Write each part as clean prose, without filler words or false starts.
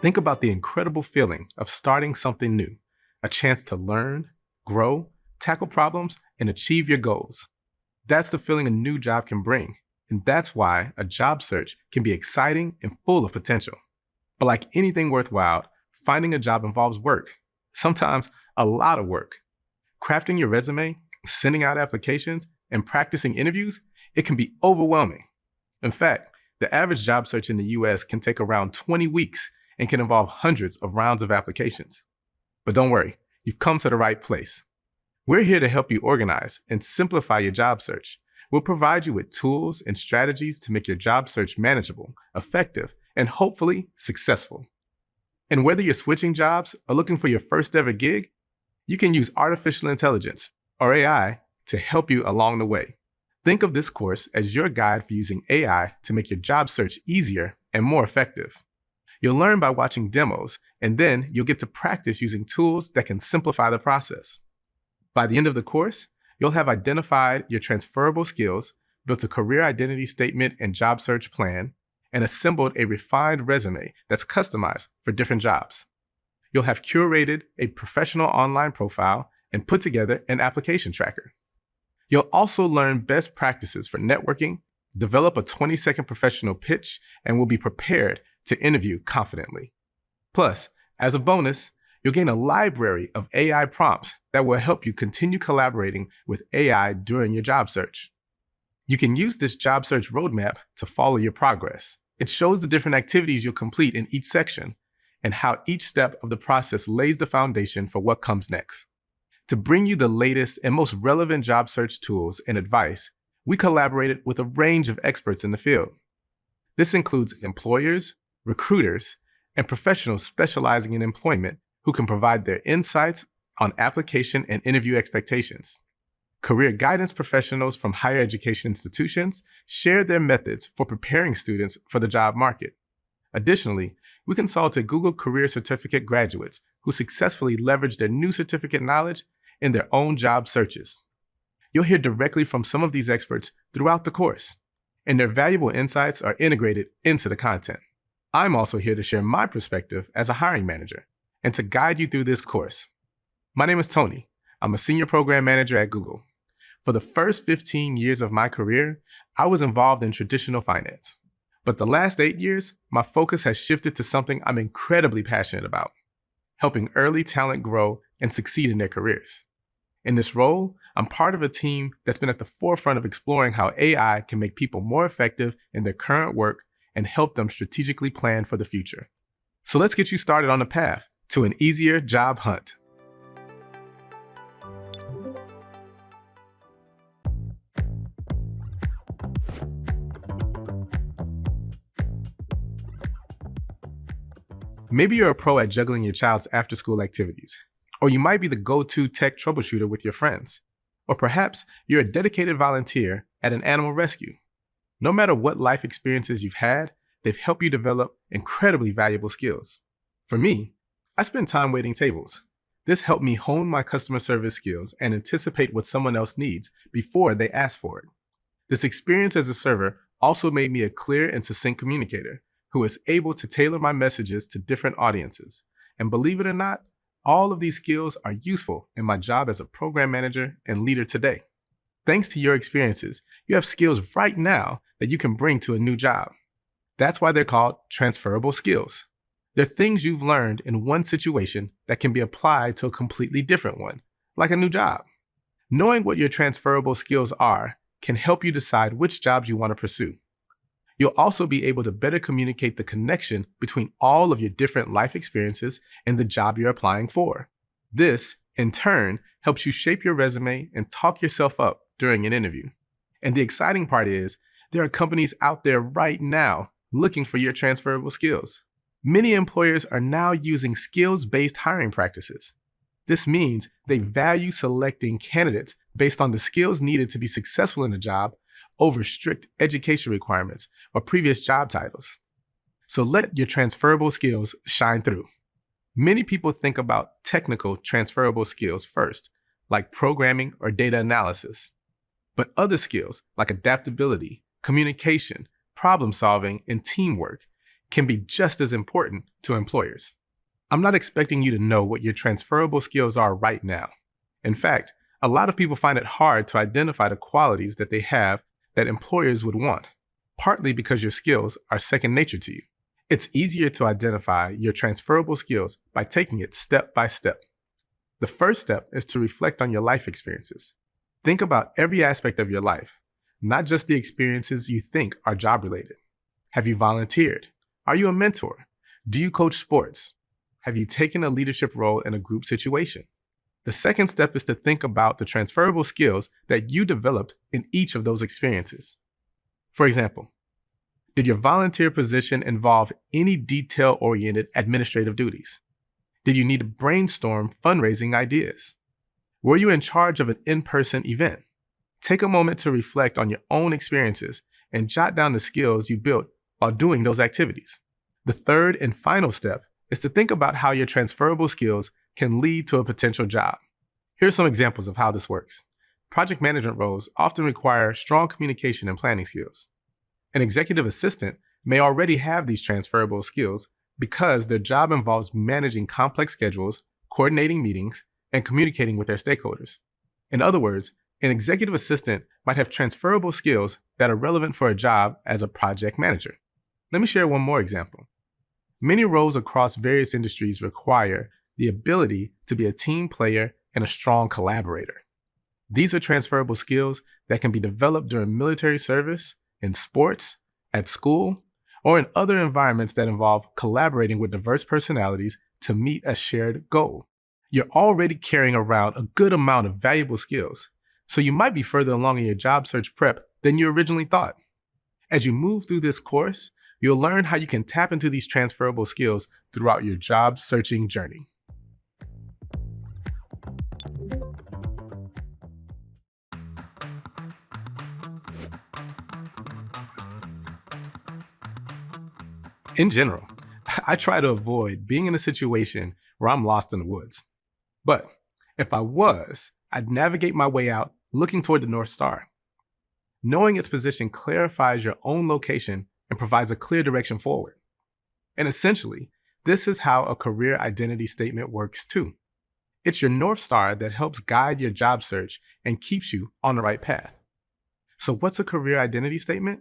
Think about the incredible feeling of starting something new, a chance to learn, grow, tackle problems, and achieve your goals. That's the feeling a new job can bring, and that's why a job search can be exciting and full of potential. But like anything worthwhile, finding a job involves work, sometimes a lot of work. Crafting your resume, sending out applications, and practicing interviews, it can be overwhelming. In fact, the average job search in the US can take around 20 weeks and can involve hundreds of rounds of applications. But don't worry, you've come to the right place. We're here to help you organize and simplify your job search. We'll provide you with tools and strategies to make your job search manageable, effective, and hopefully successful. And whether you're switching jobs or looking for your first ever gig, you can use artificial intelligence, or AI, to help you along the way. Think of this course as your guide for using AI to make your job search easier and more effective. You'll learn by watching demos, and then you'll get to practice using tools that can simplify the process. By the end of the course, you'll have identified your transferable skills, built a career identity statement and job search plan, and assembled a refined resume that's customized for different jobs. You'll have curated a professional online profile and put together an application tracker. You'll also learn best practices for networking, develop a 20-second professional pitch, and will be prepared to interview confidently. Plus, as a bonus, you'll gain a library of AI prompts that will help you continue collaborating with AI during your job search. You can use this job search roadmap to follow your progress. It shows the different activities you'll complete in each section and how each step of the process lays the foundation for what comes next. To bring you the latest and most relevant job search tools and advice, we collaborated with a range of experts in the field. This includes employers, recruiters, and professionals specializing in employment who can provide their insights on application and interview expectations. Career guidance professionals from higher education institutions share their methods for preparing students for the job market. Additionally, we consulted Google Career Certificate graduates who successfully leveraged their new certificate knowledge in their own job searches. You'll hear directly from some of these experts throughout the course, and their valuable insights are integrated into the content. I'm also here to share my perspective as a hiring manager and to guide you through this course. My name is Tony. I'm a senior program manager at Google. For the first 15 years of my career, I was involved in traditional finance. But the last 8 years, my focus has shifted to something I'm incredibly passionate about: helping early talent grow and succeed in their careers. In this role, I'm part of a team that's been at the forefront of exploring how AI can make people more effective in their current work and help them strategically plan for the future. So let's get you started on the path to an easier job hunt. Maybe you're a pro at juggling your child's after-school activities, or you might be the go-to tech troubleshooter with your friends, or perhaps you're a dedicated volunteer at an animal rescue. No matter what life experiences you've had, they've helped you develop incredibly valuable skills. For me, I spend time waiting tables. This helped me hone my customer service skills and anticipate what someone else needs before they ask for it. This experience as a server also made me a clear and succinct communicator who is able to tailor my messages to different audiences. And believe it or not, all of these skills are useful in my job as a program manager and leader today. Thanks to your experiences, you have skills right now that you can bring to a new job. That's why they're called transferable skills. They're things you've learned in one situation that can be applied to a completely different one, like a new job. Knowing what your transferable skills are can help you decide which jobs you want to pursue. You'll also be able to better communicate the connection between all of your different life experiences and the job you're applying for. This, in turn, helps you shape your resume and talk yourself up during an interview. And the exciting part is, there are companies out there right now looking for your transferable skills. Many employers are now using skills-based hiring practices. This means they value selecting candidates based on the skills needed to be successful in a job over strict education requirements or previous job titles. So let your transferable skills shine through. Many people think about technical transferable skills first, like programming or data analysis. But other skills like adaptability, communication, problem solving, and teamwork can be just as important to employers. I'm not expecting you to know what your transferable skills are right now. In fact, a lot of people find it hard to identify the qualities that they have that employers would want, partly because your skills are second nature to you. It's easier to identify your transferable skills by taking it step by step. The first step is to reflect on your life experiences. Think about every aspect of your life, not just the experiences you think are job-related. Have you volunteered? Are you a mentor? Do you coach sports? Have you taken a leadership role in a group situation? The second step is to think about the transferable skills that you developed in each of those experiences. For example, did your volunteer position involve any detail-oriented administrative duties? Did you need to brainstorm fundraising ideas? Were you in charge of an in-person event? Take a moment to reflect on your own experiences and jot down the skills you built while doing those activities. The third and final step is to think about how your transferable skills can lead to a potential job. Here are some examples of how this works. Project management roles often require strong communication and planning skills. An executive assistant may already have these transferable skills because their job involves managing complex schedules, coordinating meetings, and communicating with their stakeholders. In other words, an executive assistant might have transferable skills that are relevant for a job as a project manager. Let me share one more example. Many roles across various industries require the ability to be a team player and a strong collaborator. These are transferable skills that can be developed during military service, in sports, at school, or in other environments that involve collaborating with diverse personalities to meet a shared goal. You're already carrying around a good amount of valuable skills, so you might be further along in your job search prep than you originally thought. As you move through this course, you'll learn how you can tap into these transferable skills throughout your job searching journey. In general, I try to avoid being in a situation where I'm lost in the woods. But if I was, I'd navigate my way out looking toward the North Star. Knowing its position clarifies your own location and provides a clear direction forward. And essentially, this is how a career identity statement works too. It's your North Star that helps guide your job search and keeps you on the right path. So what's a career identity statement?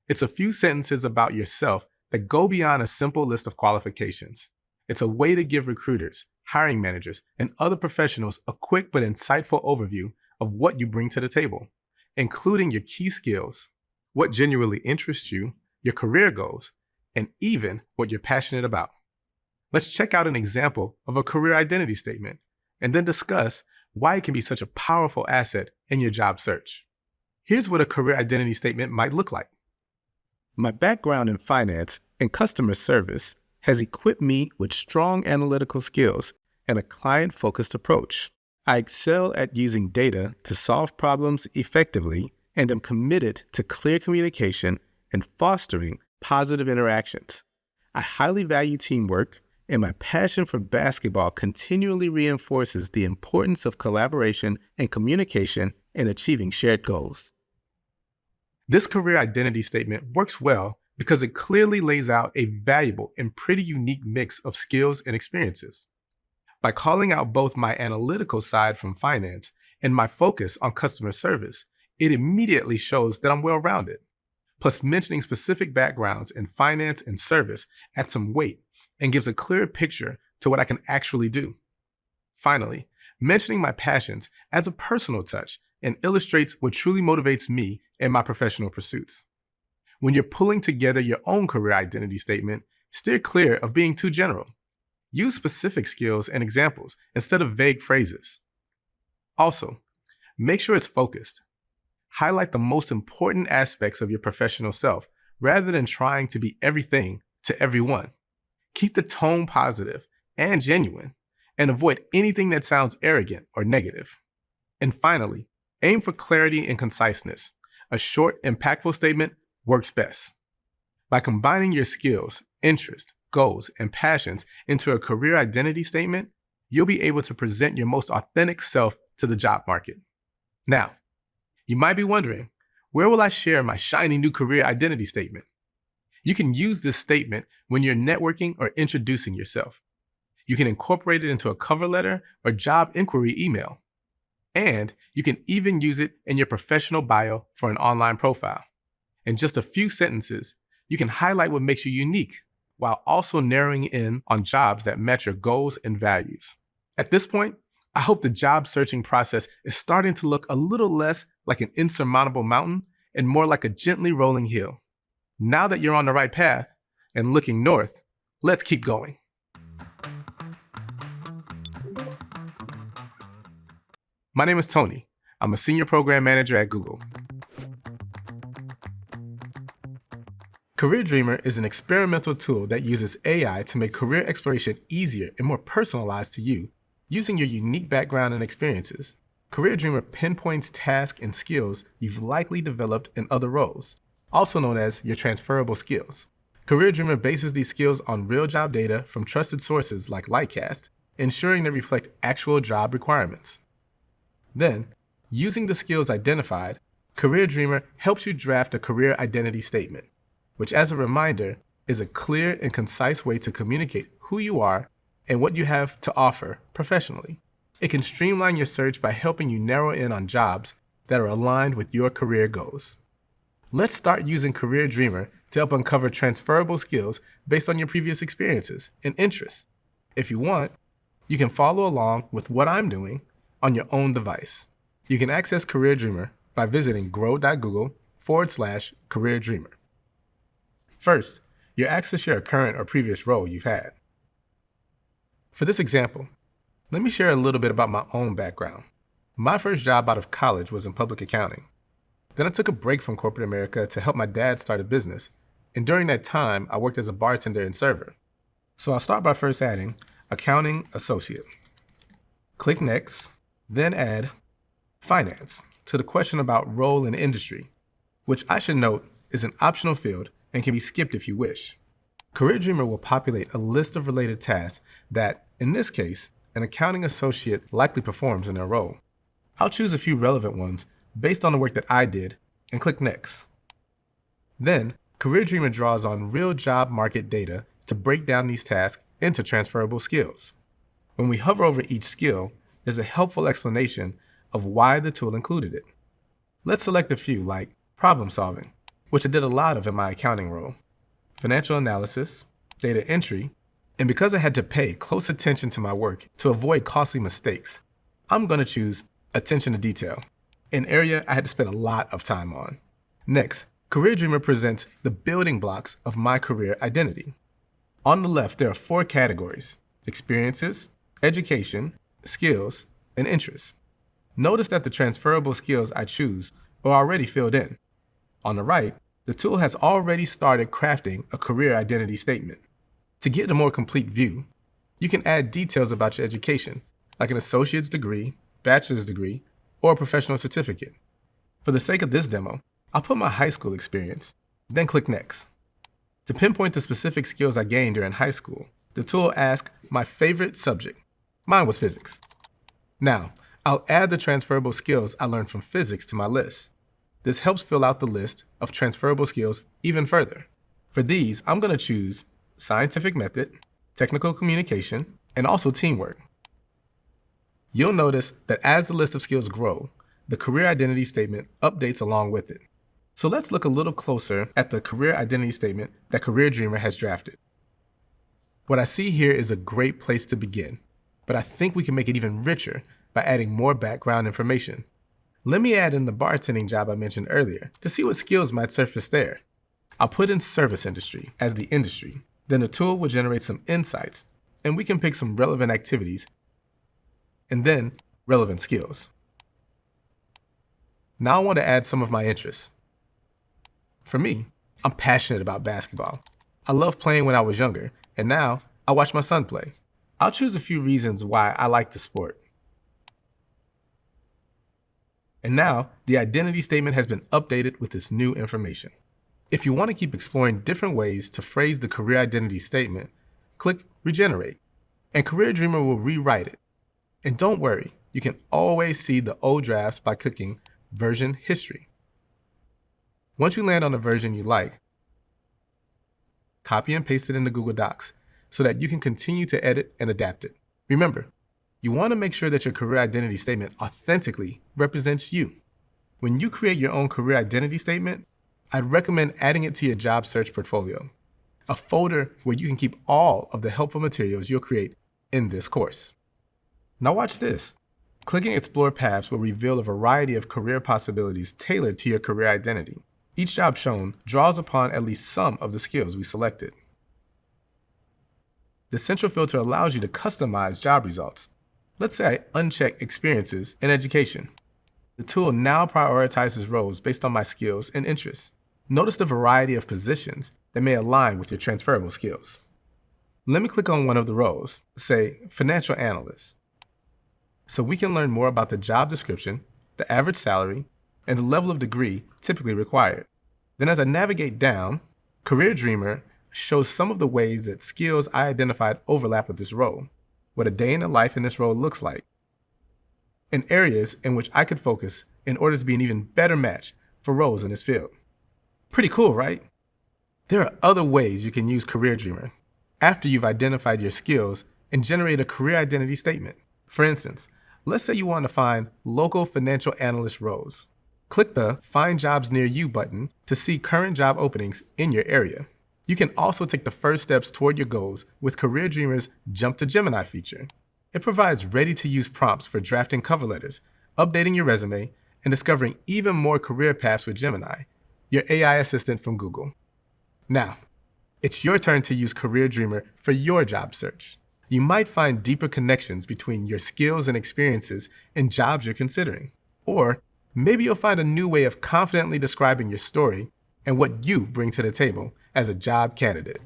It's a few sentences about yourself that go beyond a simple list of qualifications. It's a way to give recruiters, hiring managers, and other professionals a quick but insightful overview of what you bring to the table, including your key skills, what genuinely interests you, your career goals, and even what you're passionate about. Let's check out an example of a career identity statement and then discuss why it can be such a powerful asset in your job search. Here's what a career identity statement might look like. My background in finance and customer service has equipped me with strong analytical skills and a client-focused approach. I excel at using data to solve problems effectively and am committed to clear communication and fostering positive interactions. I highly value teamwork, and my passion for basketball continually reinforces the importance of collaboration and communication in achieving shared goals. This career identity statement works well because it clearly lays out a valuable and pretty unique mix of skills and experiences. By calling out both my analytical side from finance and my focus on customer service, it immediately shows that I'm well-rounded. Plus, mentioning specific backgrounds in finance and service adds some weight and gives a clearer picture to what I can actually do. Finally, mentioning my passions adds a personal touch and illustrates what truly motivates me in my professional pursuits. When you're pulling together your own career identity statement, steer clear of being too general. Use specific skills and examples instead of vague phrases. Also, make sure it's focused. Highlight the most important aspects of your professional self rather than trying to be everything to everyone. Keep the tone positive and genuine, and avoid anything that sounds arrogant or negative. And finally, aim for clarity and conciseness. A short, impactful statement works best. By combining your skills, interests, goals, and passions into a career identity statement, you'll be able to present your most authentic self to the job market. Now, You might be wondering, where will I share my shiny new career identity statement? You can use this statement when you're networking or introducing yourself. You can incorporate it into a cover letter or job inquiry email. And you can even use it in your professional bio for an online profile. In just a few sentences, you can highlight what makes you unique while also narrowing in on jobs that match your goals and values. At this point, I hope the job searching process is starting to look a little less like an insurmountable mountain and more like a gently rolling hill. Now that you're on the right path and looking north, let's keep going. My name is Tony. I'm a senior program manager at Google. Career Dreamer is an experimental tool that uses AI to make career exploration easier and more personalized to you, using your unique background and experiences. Career Dreamer pinpoints tasks and skills you've likely developed in other roles, also known as your transferable skills. Career Dreamer bases these skills on real job data from trusted sources like Lightcast, ensuring they reflect actual job requirements. Then, using the skills identified, Career Dreamer helps you draft a career identity statement, which, as a reminder, is a clear and concise way to communicate who you are and what you have to offer professionally. It can streamline your search by helping you narrow in on jobs that are aligned with your career goals. Let's start using Career Dreamer to help uncover transferable skills based on your previous experiences and interests. If you want, you can follow along with what I'm doing on your own device. You can access Career Dreamer by visiting grow.google/Career Dreamer. First, you're asked to share a current or previous role you've had. For this example, let me share a little bit about my own background. My first job out of college was in public accounting. Then I took a break from corporate America to help my dad start a business, and during that time, I worked as a bartender and server. So I'll start by first adding accounting associate. Click next, then add finance to the question about role and industry, which I should note is an optional field and can be skipped if you wish. Career Dreamer will populate a list of related tasks that, in this case, an accounting associate likely performs in their role. I'll choose a few relevant ones based on the work that I did and click Next. Then, Career Dreamer draws on real job market data to break down these tasks into transferable skills. When we hover over each skill, there's a helpful explanation of why the tool included it. Let's select a few like problem solving, which I did a lot of in my accounting role, financial analysis, data entry, and because I had to pay close attention to my work to avoid costly mistakes, I'm going to choose attention to detail, an area I had to spend a lot of time on. Next, Career Dreamer presents the building blocks of my career identity. On the left, there are 4 categories: experiences, education, skills, and interests. Notice that the transferable skills I choose are already filled in. On the right, the tool has already started crafting a career identity statement. To get a more complete view, you can add details about your education, like an associate's degree, bachelor's degree, or a professional certificate. For the sake of this demo, I'll put my high school experience, then click Next. To pinpoint the specific skills I gained during high school, the tool asks my favorite subject. Mine was physics. Now, I'll add the transferable skills I learned from physics to my list. This helps fill out the list of transferable skills even further. For these, I'm going to choose scientific method, technical communication, and also teamwork. You'll notice that as the list of skills grow, the career identity statement updates along with it. So let's look a little closer at the career identity statement that Career Dreamer has drafted. What I see here is a great place to begin, but I think we can make it even richer by adding more background information. Let me add in the bartending job I mentioned earlier to see what skills might surface there. I'll put in service industry as the industry. Then the tool will generate some insights, and we can pick some relevant activities, and then relevant skills. Now I want to add some of my interests. For me, I'm passionate about basketball. I loved playing when I was younger, and now I watch my son play. I'll choose a few reasons why I like the sport. And now, the identity statement has been updated with this new information. If you want to keep exploring different ways to phrase the career identity statement, click Regenerate, and Career Dreamer will rewrite it. And don't worry, you can always see the old drafts by clicking version history. Once you land on a version you like, copy and paste it into Google Docs so that you can continue to edit and adapt it. Remember, you want to make sure that your career identity statement authentically represents you. When you create your own career identity statement, I'd recommend adding it to your job search portfolio, a folder where you can keep all of the helpful materials you'll create in this course. Now watch this. Clicking Explore Paths will reveal a variety of career possibilities tailored to your career identity. Each job shown draws upon at least some of the skills we selected. The central filter allows you to customize job results. Let's say I uncheck experiences in education. The tool now prioritizes roles based on my skills and interests. Notice the variety of positions that may align with your transferable skills. Let me click on one of the roles, say financial analyst, so we can learn more about the job description, the average salary, and the level of degree typically required. Then as I navigate down, Career Dreamer shows some of the ways that skills I identified overlap with this role, what a day in the life in this role looks like, and areas in which I could focus in order to be an even better match for roles in this field. Pretty cool, right? There are other ways you can use Career Dreamer after you've identified your skills and generate a career identity statement. For instance, let's say you want to find local financial analyst roles. Click the Find Jobs Near You button to see current job openings in your area. You can also take the first steps toward your goals with Career Dreamer's Jump to Gemini feature. It provides ready-to-use prompts for drafting cover letters, updating your resume, and discovering even more career paths with Gemini, your AI assistant from Google. Now, it's your turn to use Career Dreamer for your job search. You might find deeper connections between your skills and experiences and jobs you're considering. Or maybe you'll find a new way of confidently describing your story and what you bring to the table as a job candidate.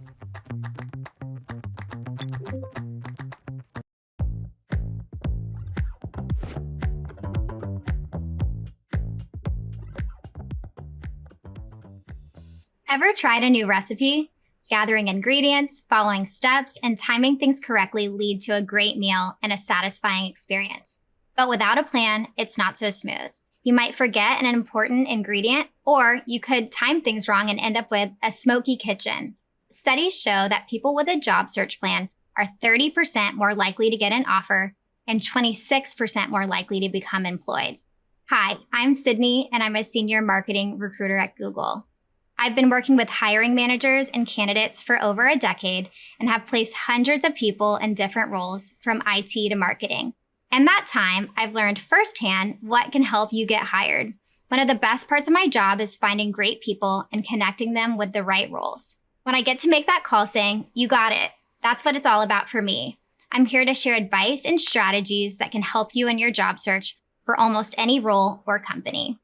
Ever tried a new recipe? Gathering ingredients, following steps, and timing things correctly lead to a great meal and a satisfying experience. But without a plan, it's not so smooth. You might forget an important ingredient, or you could time things wrong and end up with a smoky kitchen. Studies show that people with a job search plan are 30% more likely to get an offer and 26% more likely to become employed. Hi, I'm Sydney, and I'm a senior marketing recruiter at Google. I've been working with hiring managers and candidates for over a decade and have placed hundreds of people in different roles from IT to marketing. In that time, I've learned firsthand what can help you get hired. One of the best parts of my job is finding great people and connecting them with the right roles. When I get to make that call saying, "You got it," that's what it's all about for me. I'm here to share advice and strategies that can help you in your job search for almost any role or company.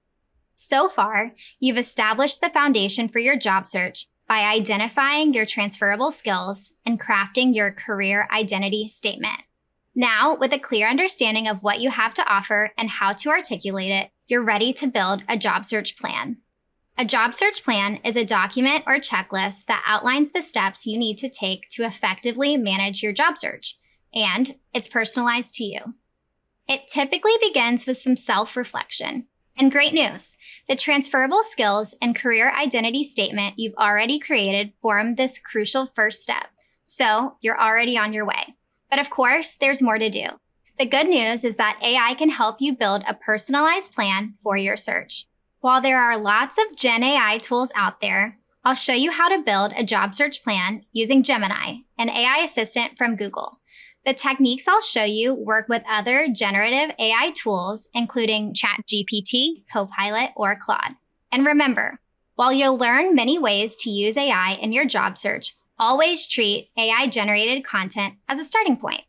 So far, you've established the foundation for your job search by identifying your transferable skills and crafting your career identity statement. Now, with a clear understanding of what you have to offer and how to articulate it, you're ready to build a job search plan. A job search plan is a document or checklist that outlines the steps you need to take to effectively manage your job search, and it's personalized to you. It typically begins with some self-reflection. And great news, the transferable skills and career identity statement you've already created form this crucial first step. So you're already on your way. But of course, there's more to do. The good news is that AI can help you build a personalized plan for your search. While there are lots of Gen AI tools out there, I'll show you how to build a job search plan using Gemini, an AI assistant from Google. The techniques I'll show you work with other generative AI tools, including ChatGPT, Copilot, or Claude. And remember, while you'll learn many ways to use AI in your job search, always treat AI-generated content as a starting point.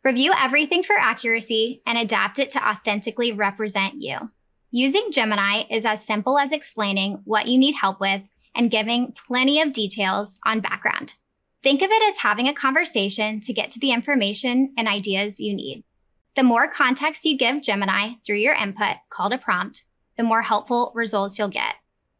Review everything for accuracy and adapt it to authentically represent you. Using Gemini is as simple as explaining what you need help with and giving plenty of details on background. Think of it as having a conversation to get to the information and ideas you need. The more context you give Gemini through your input, called a prompt, the more helpful results you'll get.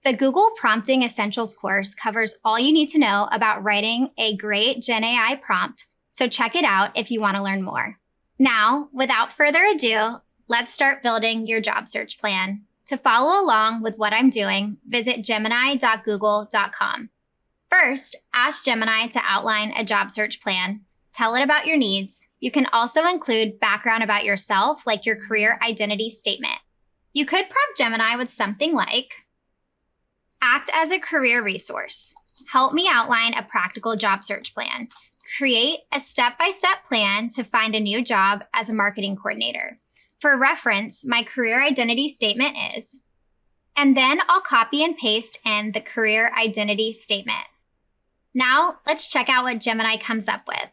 The Google Prompting Essentials course covers all you need to know about writing a great Gen AI prompt, so check it out if you want to learn more. Now, without further ado, let's start building your job search plan To follow along with what I'm doing, visit gemini.google.com. First, ask Gemini to outline a job search plan. Tell it about your needs. You can also include background about yourself, like your career identity statement. You could prompt Gemini with something like, act as a career resource. Help me outline a practical job search plan. Create a step-by-step plan to find a new job as a marketing coordinator. For reference, my career identity statement is, and then I'll copy and paste in the career identity statement. Now, let's check out what Gemini comes up with.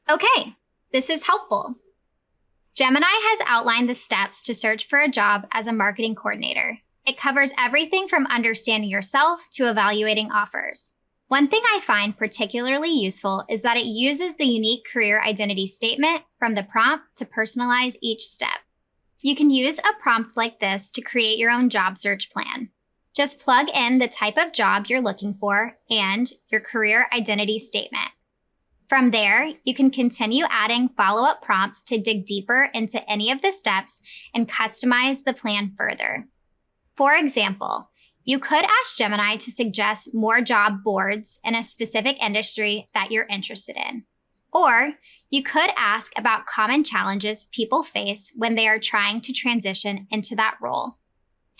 Okay, this is helpful. Gemini has outlined the steps to search for a job as a marketing coordinator. It covers everything from understanding yourself to evaluating offers. One thing I find particularly useful is that it uses the unique career identity statement from the prompt to personalize each step. You can use a prompt like this to create your own job search plan. Just plug in the type of job you're looking for and your career identity statement. From there, you can continue adding follow-up prompts to dig deeper into any of the steps and customize the plan further. For example, you could ask Gemini to suggest more job boards in a specific industry that you're interested in. Or you could ask about common challenges people face when they are trying to transition into that role.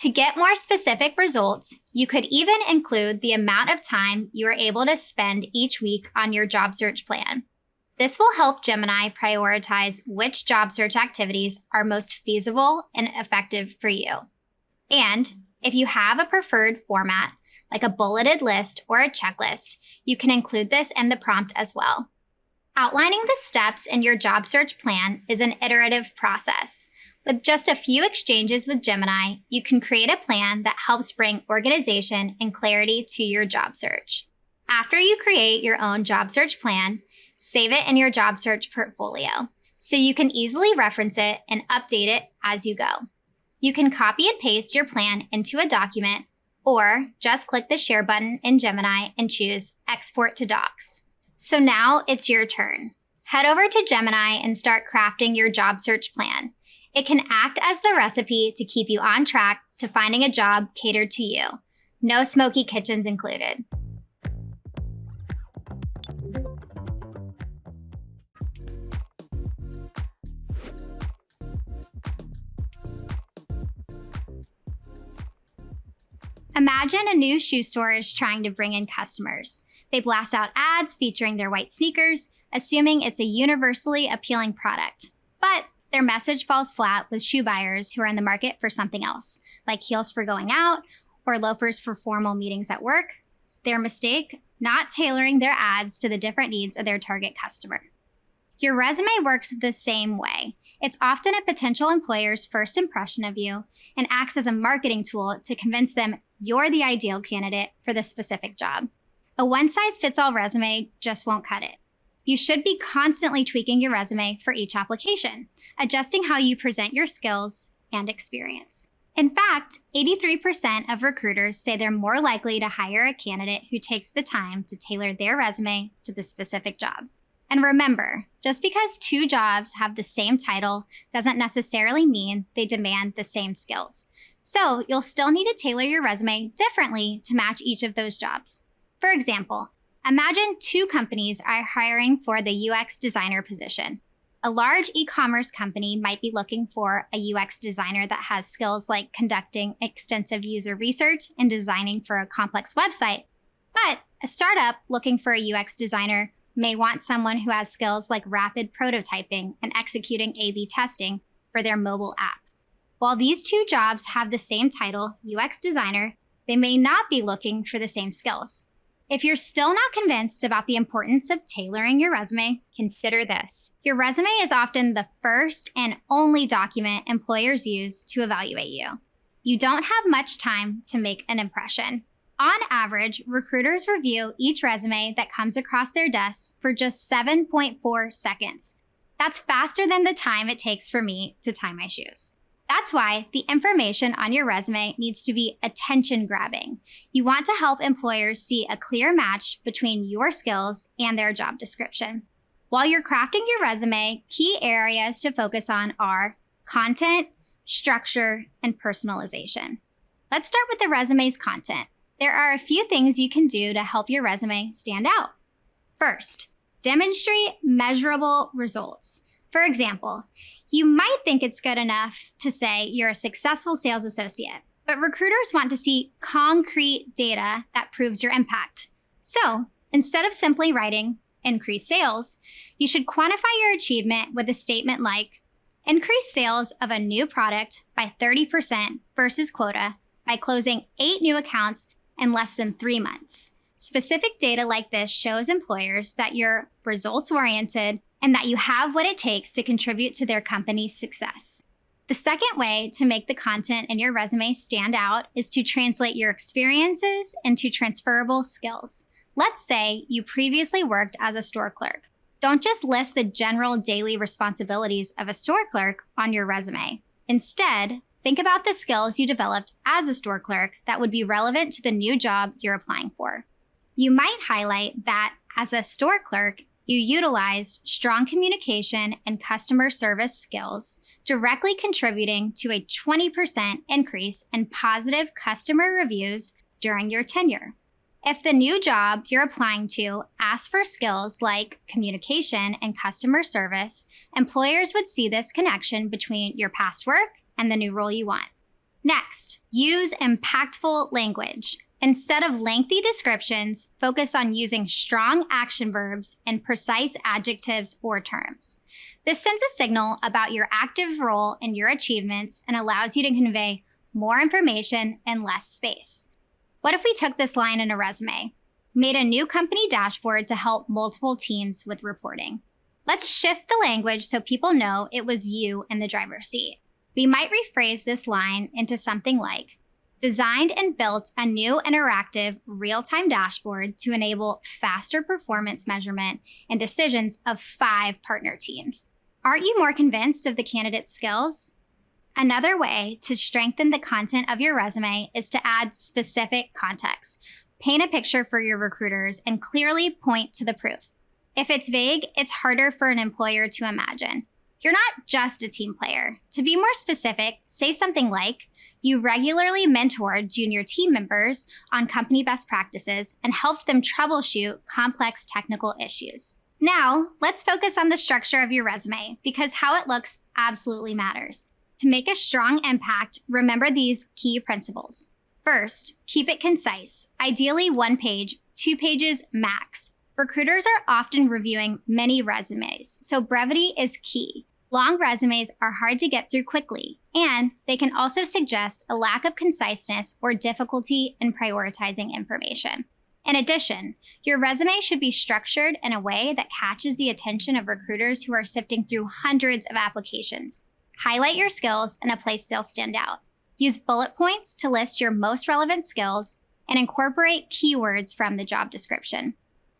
To get more specific results, you could even include the amount of time you are able to spend each week on your job search plan. This will help Gemini prioritize which job search activities are most feasible and effective for you. And if you have a preferred format, like a bulleted list or a checklist, you can include this in the prompt as well. Outlining the steps in your job search plan is an iterative process. With just a few exchanges with Gemini, you can create a plan that helps bring organization and clarity to your job search. After you create your own job search plan, save it in your job search portfolio so you can easily reference it and update it as you go. You can copy and paste your plan into a document or just click the share button in Gemini and choose Export to Docs. So now it's your turn. Head over to Gemini and start crafting your job search plan. It can act as the recipe to keep you on track to finding a job catered to you. No smoky kitchens included. Imagine a new shoe store is trying to bring in customers. They blast out ads featuring their white sneakers, assuming it's a universally appealing product. But their message falls flat with shoe buyers who are in the market for something else, like heels for going out or loafers for formal meetings at work. Their mistake, not tailoring their ads to the different needs of their target customer. Your resume works the same way. It's often a potential employer's first impression of you and acts as a marketing tool to convince them you're the ideal candidate for the specific job. A one-size-fits-all resume just won't cut it. You should be constantly tweaking your resume for each application, adjusting how you present your skills and experience. In fact, 83% of recruiters say they're more likely to hire a candidate who takes the time to tailor their resume to the specific job. And remember, just because two jobs have the same title doesn't necessarily mean they demand the same skills. So you'll still need to tailor your resume differently to match each of those jobs. For example, imagine two companies are hiring for the UX designer position. A large e-commerce company might be looking for a UX designer that has skills like conducting extensive user research and designing for a complex website. But a startup looking for a UX designer may want someone who has skills like rapid prototyping and executing A/B testing for their mobile app. While these two jobs have the same title, UX designer, they may not be looking for the same skills. If you're still not convinced about the importance of tailoring your resume, consider this. Your resume is often the first and only document employers use to evaluate you. You don't have much time to make an impression. On average, recruiters review each resume that comes across their desk for just 7.4 seconds. That's faster than the time it takes for me to tie my shoes. That's why the information on your resume needs to be attention-grabbing. You want to help employers see a clear match between your skills and their job description. While you're crafting your resume, key areas to focus on are content, structure, and personalization. Let's start with the resume's content. There are a few things you can do to help your resume stand out. First, demonstrate measurable results. For example, you might think it's good enough to say you're a successful sales associate, but recruiters want to see concrete data that proves your impact. So, instead of simply writing increased sales, you should quantify your achievement with a statement like, increased sales of a new product by 30% versus quota by closing 8 new accounts in less than 3 months. Specific data like this shows employers that you're results-oriented and that you have what it takes to contribute to their company's success. The second way to make the content in your resume stand out is to translate your experiences into transferable skills. Let's say you previously worked as a store clerk. Don't just list the general daily responsibilities of a store clerk on your resume. Instead, think about the skills you developed as a store clerk that would be relevant to the new job you're applying for. You might highlight that as a store clerk, you utilized strong communication and customer service skills, directly contributing to a 20% increase in positive customer reviews during your tenure. If the new job you're applying to asks for skills like communication and customer service, employers would see this connection between your past work and the new role you want. Next, use impactful language. Instead of lengthy descriptions, focus on using strong action verbs and precise adjectives or terms. This sends a signal about your active role in your achievements and allows you to convey more information in less space. What if we took this line in a resume, made a new company dashboard to help multiple teams with reporting? Let's shift the language so people know it was you in the driver's seat. We might rephrase this line into something like, designed and built a new interactive real-time dashboard to enable faster performance measurement and decisions of 5 partner teams. Aren't you more convinced of the candidate's skills? Another way to strengthen the content of your resume is to add specific context. Paint a picture for your recruiters and clearly point to the proof. If it's vague, it's harder for an employer to imagine. You're not just a team player. To be more specific, say something like, you regularly mentored junior team members on company best practices and helped them troubleshoot complex technical issues. Now, let's focus on the structure of your resume because how it looks absolutely matters. To make a strong impact, remember these key principles. First, keep it concise, ideally 1 page, 2 pages max. Recruiters are often reviewing many resumes, so brevity is key. Long resumes are hard to get through quickly, and they can also suggest a lack of conciseness or difficulty in prioritizing information. In addition, your resume should be structured in a way that catches the attention of recruiters who are sifting through hundreds of applications. Highlight your skills in a place they'll stand out. Use bullet points to list your most relevant skills and incorporate keywords from the job description.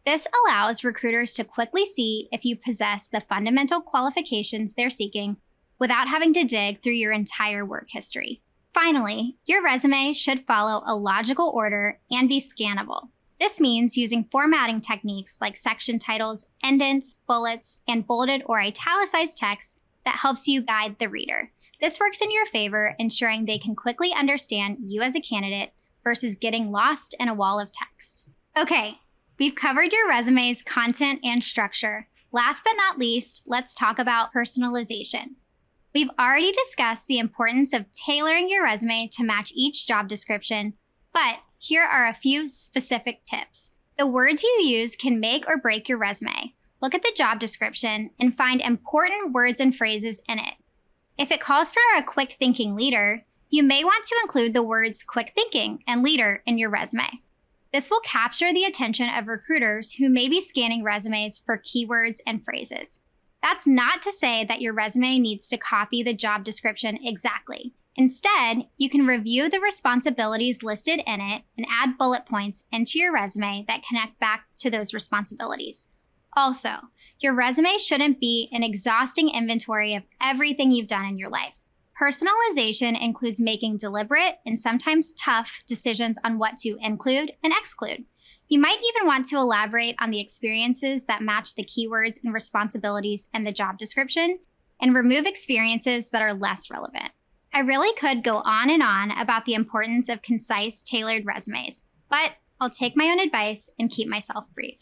This allows recruiters to quickly see if you possess the fundamental qualifications they're seeking without having to dig through your entire work history. Finally, your resume should follow a logical order and be scannable. This means using formatting techniques like section titles, indents, bullets, and bolded or italicized text that helps you guide the reader. This works in your favor, ensuring they can quickly understand you as a candidate versus getting lost in a wall of text. Okay, we've covered your resume's content and structure. Last but not least, let's talk about personalization. We've already discussed the importance of tailoring your resume to match each job description, but here are a few specific tips. The words you use can make or break your resume. Look at the job description and find important words and phrases in it. If it calls for a quick thinking leader, you may want to include the words quick thinking and leader in your resume. This will capture the attention of recruiters who may be scanning resumes for keywords and phrases. That's not to say that your resume needs to copy the job description exactly. Instead, you can review the responsibilities listed in it and add bullet points into your resume that connect back to those responsibilities. Also, your resume shouldn't be an exhausting inventory of everything you've done in your life. Personalization includes making deliberate and sometimes tough decisions on what to include and exclude. You might even want to elaborate on the experiences that match the keywords and responsibilities in the job description and remove experiences that are less relevant. I really could go on and on about the importance of concise, tailored resumes, but I'll take my own advice and keep myself brief.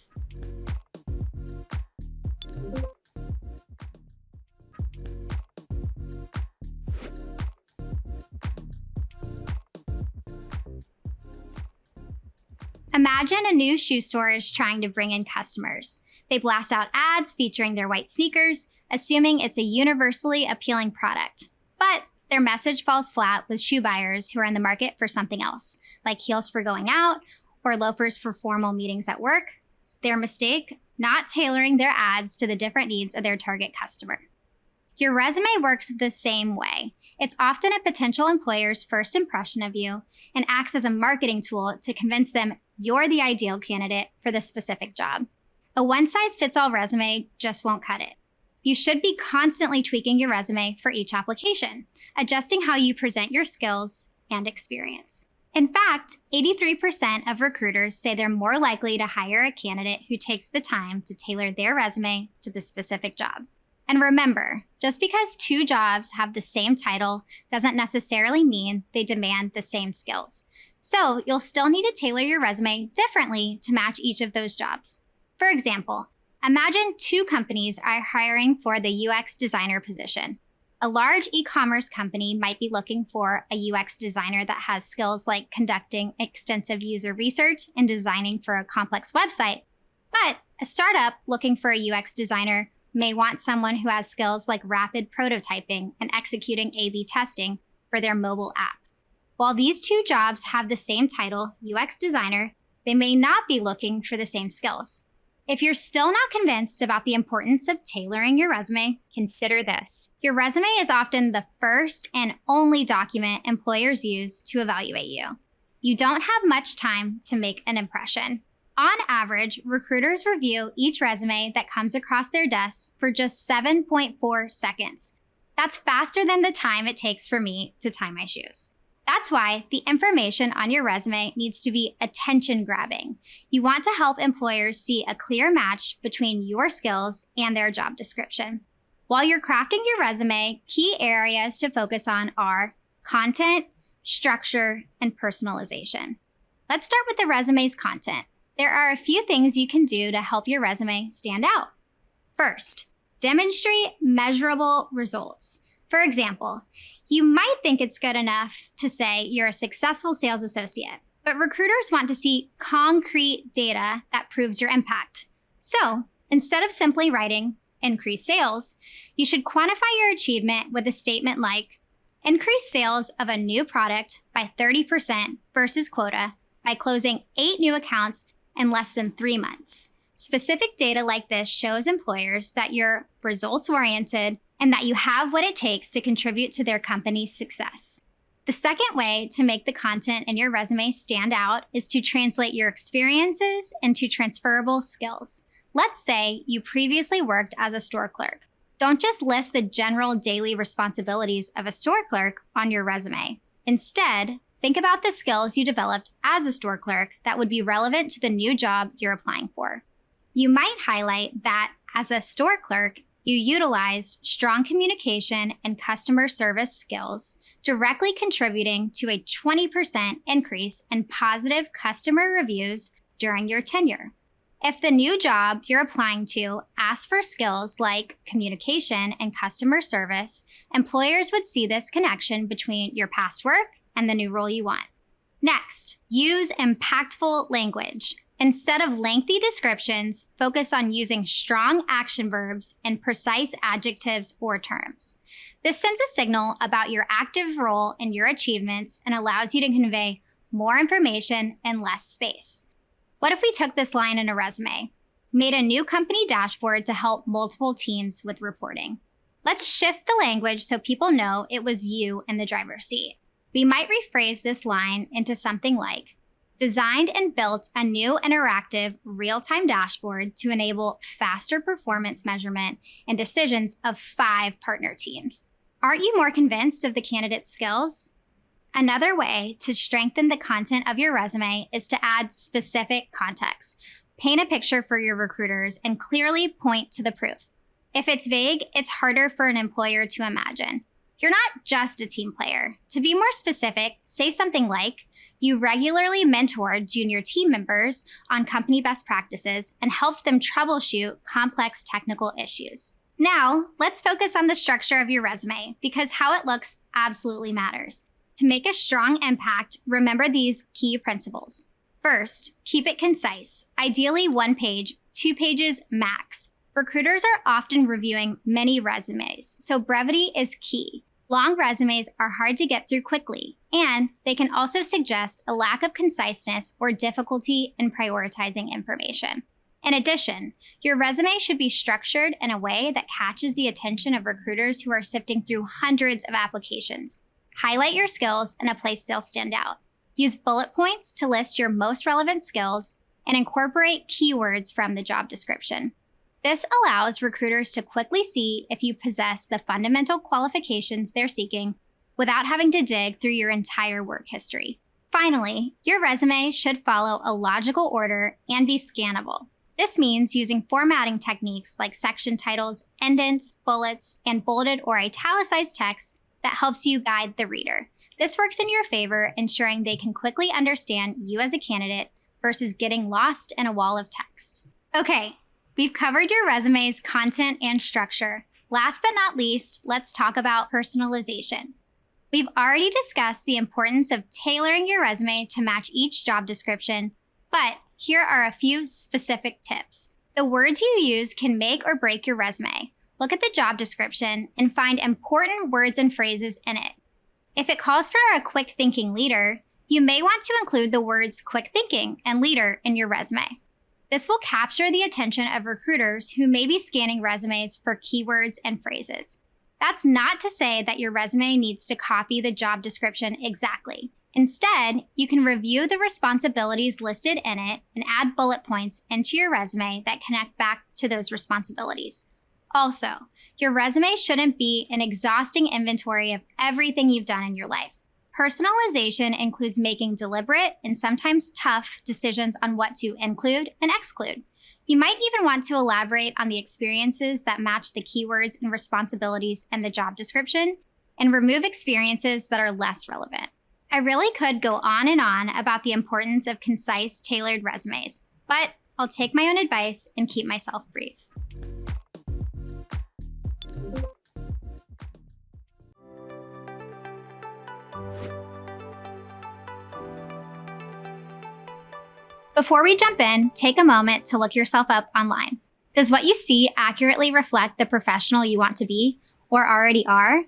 Imagine a new shoe store is trying to bring in customers. They blast out ads featuring their white sneakers, assuming it's a universally appealing product. But their message falls flat with shoe buyers who are in the market for something else, like heels for going out or loafers for formal meetings at work. Their mistake, not tailoring their ads to the different needs of their target customer. Your resume works the same way. It's often a potential employer's first impression of you and acts as a marketing tool to convince them you're the ideal candidate for the specific job. A one-size-fits-all resume just won't cut it. You should be constantly tweaking your resume for each application, adjusting how you present your skills and experience. In fact, 83% of recruiters say they're more likely to hire a candidate who takes the time to tailor their resume to the specific job. And remember, just because two jobs have the same title doesn't necessarily mean they demand the same skills. So you'll still need to tailor your resume differently to match each of those jobs. For example, imagine two companies are hiring for the UX designer position. A large e-commerce company might be looking for a UX designer that has skills like conducting extensive user research and designing for a complex website. But a startup looking for a UX designer may want someone who has skills like rapid prototyping and executing A/B testing for their mobile app. While these two jobs have the same title, UX designer, they may not be looking for the same skills. If you're still not convinced about the importance of tailoring your resume, consider this. Your resume is often the first and only document employers use to evaluate you. You don't have much time to make an impression. On average, recruiters review each resume that comes across their desk for just 7.4 seconds. That's faster than the time it takes for me to tie my shoes. That's why the information on your resume needs to be attention-grabbing. You want to help employers see a clear match between your skills and their job description. While you're crafting your resume, key areas to focus on are content, structure, and personalization. Let's start with the resume's content. There are a few things you can do to help your resume stand out. First, demonstrate measurable results. For example, you might think it's good enough to say you're a successful sales associate, but recruiters want to see concrete data that proves your impact. So, instead of simply writing increased sales, you should quantify your achievement with a statement like, increase sales of a new product by 30% versus quota by closing 8 new accounts in less than 3 months. Specific data like this shows employers that you're results-oriented and that you have what it takes to contribute to their company's success. The second way to make the content in your resume stand out is to translate your experiences into transferable skills. Let's say you previously worked as a store clerk. Don't just list the general daily responsibilities of a store clerk on your resume. Instead, think about the skills you developed as a store clerk that would be relevant to the new job you're applying for. You might highlight that as a store clerk, you utilized strong communication and customer service skills, directly contributing to a 20% increase in positive customer reviews during your tenure. If the new job you're applying to asks for skills like communication and customer service, employers would see this connection between your past work and the new role you want. Next, use impactful language. Instead of lengthy descriptions, focus on using strong action verbs and precise adjectives or terms. This sends a signal about your active role in your achievements and allows you to convey more information in less space. What if we took this line in a resume, made a new company dashboard to help multiple teams with reporting? Let's shift the language so people know it was you in the driver's seat. We might rephrase this line into something like, designed and built a new interactive real-time dashboard to enable faster performance measurement and decisions of 5 partner teams. Aren't you more convinced of the candidate's skills? Another way to strengthen the content of your resume is to add specific context. Paint a picture for your recruiters and clearly point to the proof. If it's vague, it's harder for an employer to imagine. You're not just a team player. To be more specific, say something like, you regularly mentored junior team members on company best practices and helped them troubleshoot complex technical issues. Now, let's focus on the structure of your resume because how it looks absolutely matters. To make a strong impact, remember these key principles. First, keep it concise, ideally 1 page, 2 pages max. Recruiters are often reviewing many resumes, so brevity is key. Long resumes are hard to get through quickly, and they can also suggest a lack of conciseness or difficulty in prioritizing information. In addition, your resume should be structured in a way that catches the attention of recruiters who are sifting through hundreds of applications. Highlight your skills in a place they'll stand out. Use bullet points to list your most relevant skills and incorporate keywords from the job description. This allows recruiters to quickly see if you possess the fundamental qualifications they're seeking without having to dig through your entire work history. Finally, your resume should follow a logical order and be scannable. This means using formatting techniques like section titles, indents, bullets, and bolded or italicized text that helps you guide the reader. This works in your favor, ensuring they can quickly understand you as a candidate versus getting lost in a wall of text. Okay, we've covered your resume's content and structure. Last but not least, let's talk about personalization. We've already discussed the importance of tailoring your resume to match each job description, but here are a few specific tips. The words you use can make or break your resume. Look at the job description and find important words and phrases in it. If it calls for a quick thinking leader, you may want to include the words quick thinking and leader in your resume. This will capture the attention of recruiters who may be scanning resumes for keywords and phrases. That's not to say that your resume needs to copy the job description exactly. Instead, you can review the responsibilities listed in it and add bullet points into your resume that connect back to those responsibilities. Also, your resume shouldn't be an exhausting inventory of everything you've done in your life. Personalization includes making deliberate and sometimes tough decisions on what to include and exclude. You might even want to elaborate on the experiences that match the keywords and responsibilities in the job description and remove experiences that are less relevant. I really could go on and on about the importance of concise, tailored resumes, but I'll take my own advice and keep myself brief. Before we jump in, take a moment to look yourself up online. Does what you see accurately reflect the professional you want to be or already are?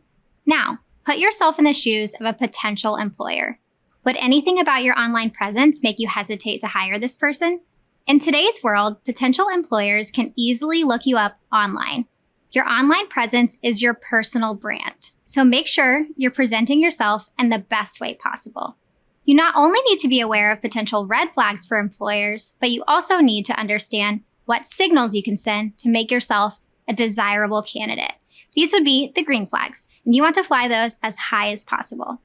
Now, put yourself in the shoes of a potential employer. Would anything about your online presence make you hesitate to hire this person? In today's world, potential employers can easily look you up online. Your online presence is your personal brand, so make sure you're presenting yourself in the best way possible. You not only need to be aware of potential red flags for employers, but you also need to understand what signals you can send to make yourself a desirable candidate. These would be the green flags, and you want to fly those as high as possible.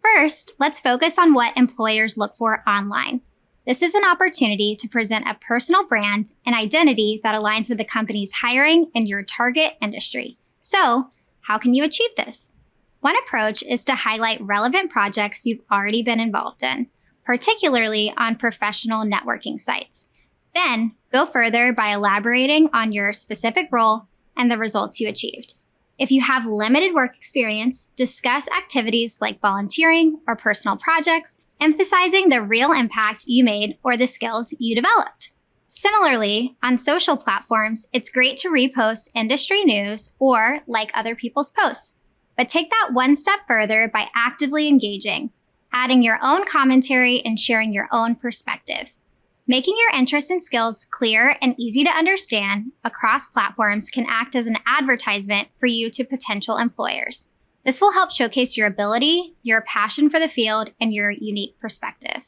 First, let's focus on what employers look for online. This is an opportunity to present a personal brand and identity that aligns with the company's hiring and your target industry. So, how can you achieve this? One approach is to highlight relevant projects you've already been involved in, particularly on professional networking sites. Then, go further by elaborating on your specific role and the results you achieved. If you have limited work experience, discuss activities like volunteering or personal projects, emphasizing the real impact you made or the skills you developed. Similarly, on social platforms, it's great to repost industry news or like other people's posts. But take that one step further by actively engaging, adding your own commentary and sharing your own perspective. Making your interests and skills clear and easy to understand across platforms can act as an advertisement for you to potential employers. This will help showcase your ability, your passion for the field, and your unique perspective.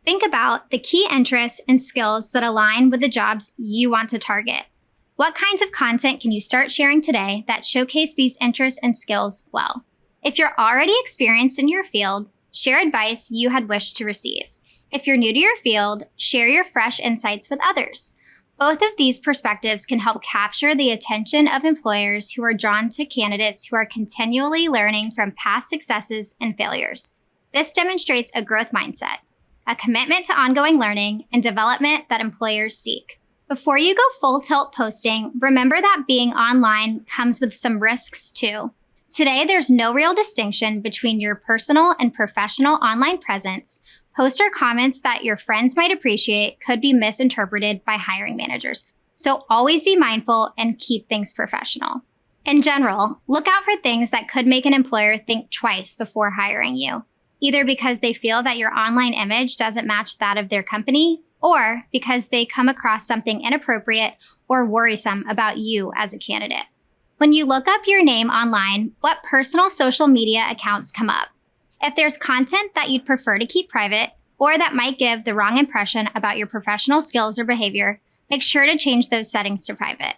Think about the key interests and skills that align with the jobs you want to target. What kinds of content can you start sharing today that showcase these interests and skills well? If you're already experienced in your field, share advice you had wished to receive. If you're new to your field, share your fresh insights with others. Both of these perspectives can help capture the attention of employers who are drawn to candidates who are continually learning from past successes and failures. This demonstrates a growth mindset, a commitment to ongoing learning and development that employers seek. Before you go full tilt posting, remember that being online comes with some risks too. Today, there's no real distinction between your personal and professional online presence. Posts or comments that your friends might appreciate could be misinterpreted by hiring managers. So always be mindful and keep things professional. In general, look out for things that could make an employer think twice before hiring you, either because they feel that your online image doesn't match that of their company, or because they come across something inappropriate or worrisome about you as a candidate. When you look up your name online, what personal social media accounts come up? If there's content that you'd prefer to keep private, or that might give the wrong impression about your professional skills or behavior, make sure to change those settings to private.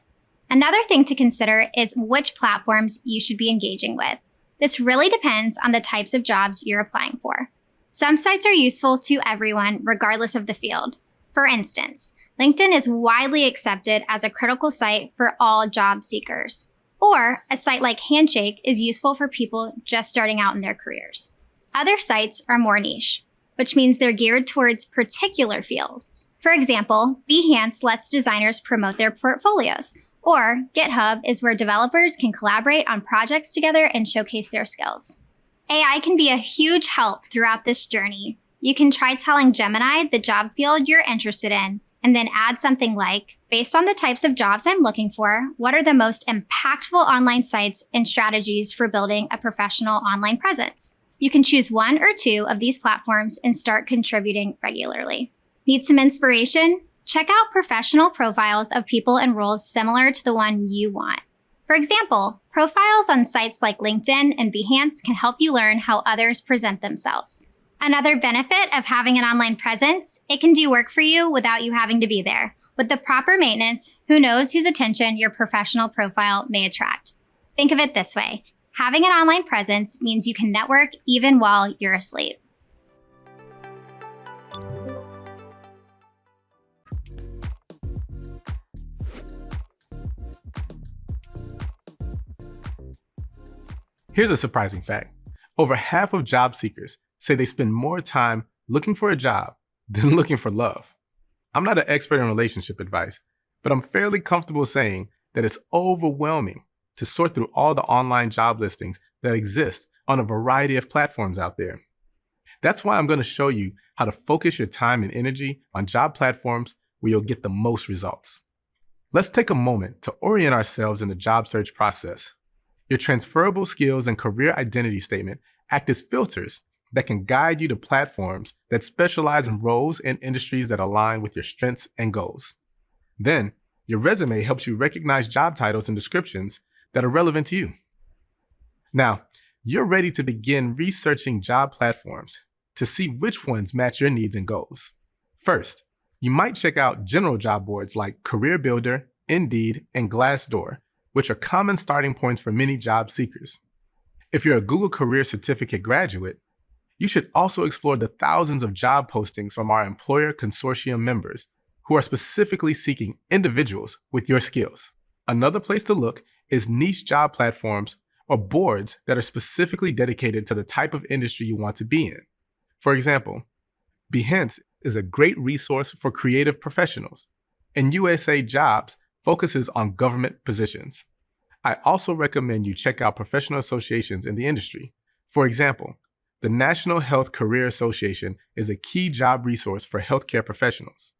Another thing to consider is which platforms you should be engaging with. This really depends on the types of jobs you're applying for. Some sites are useful to everyone, regardless of the field. For instance, LinkedIn is widely accepted as a critical site for all job seekers. Or a site like Handshake is useful for people just starting out in their careers. Other sites are more niche, which means they're geared towards particular fields. For example, Behance lets designers promote their portfolios, or GitHub is where developers can collaborate on projects together and showcase their skills. AI can be a huge help throughout this journey. You can try telling Gemini the job field you're interested in, and then add something like, based on the types of jobs I'm looking for, what are the most impactful online sites and strategies for building a professional online presence? You can choose one or two of these platforms and start contributing regularly. Need some inspiration? Check out professional profiles of people in roles similar to the one you want. For example, profiles on sites like LinkedIn and Behance can help you learn how others present themselves. Another benefit of having an online presence, it can do work for you without you having to be there. With the proper maintenance, who knows whose attention your professional profile may attract. Think of it this way. Having an online presence means you can network even while you're asleep. Here's a surprising fact. Over half of job seekers say they spend more time looking for a job than looking for love. I'm not an expert in relationship advice, but I'm fairly comfortable saying that it's overwhelming to sort through all the online job listings that exist on a variety of platforms out there. That's why I'm going to show you how to focus your time and energy on job platforms where you'll get the most results. Let's take a moment to orient ourselves in the job search process. Your transferable skills and career identity statement act as filters that can guide you to platforms that specialize in roles and industries that align with your strengths and goals. Then, your resume helps you recognize job titles and descriptions that are relevant to you. Now, you're ready to begin researching job platforms to see which ones match your needs and goals. First, you might check out general job boards like Career Builder, Indeed, and Glassdoor, which are common starting points for many job seekers. If you're a Google Career Certificate graduate, you should also explore the thousands of job postings from our employer consortium members who are specifically seeking individuals with your skills. Another place to look is niche job platforms or boards that are specifically dedicated to the type of industry you want to be in. For example, Behance is a great resource for creative professionals, and USA Jobs focuses on government positions. I also recommend you check out professional associations in the industry. For example, the National Health Career Association is a key job resource for healthcare professionals.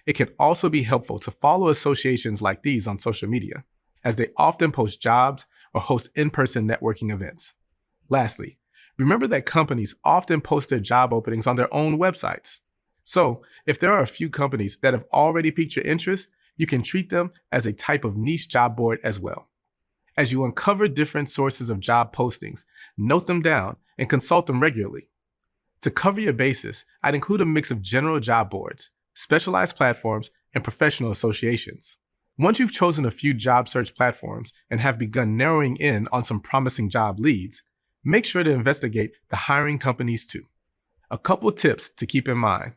It can also be helpful to follow associations like these on social media, as they often post jobs or host in-person networking events. Lastly, remember that companies often post their job openings on their own websites. So, if there are a few companies that have already piqued your interest, you can treat them as a type of niche job board as well. As you uncover different sources of job postings, note them down and consult them regularly. To cover your bases, I'd include a mix of general job boards, specialized platforms, and professional associations. Once you've chosen a few job search platforms and have begun narrowing in on some promising job leads, make sure to investigate the hiring companies too. A couple tips to keep in mind.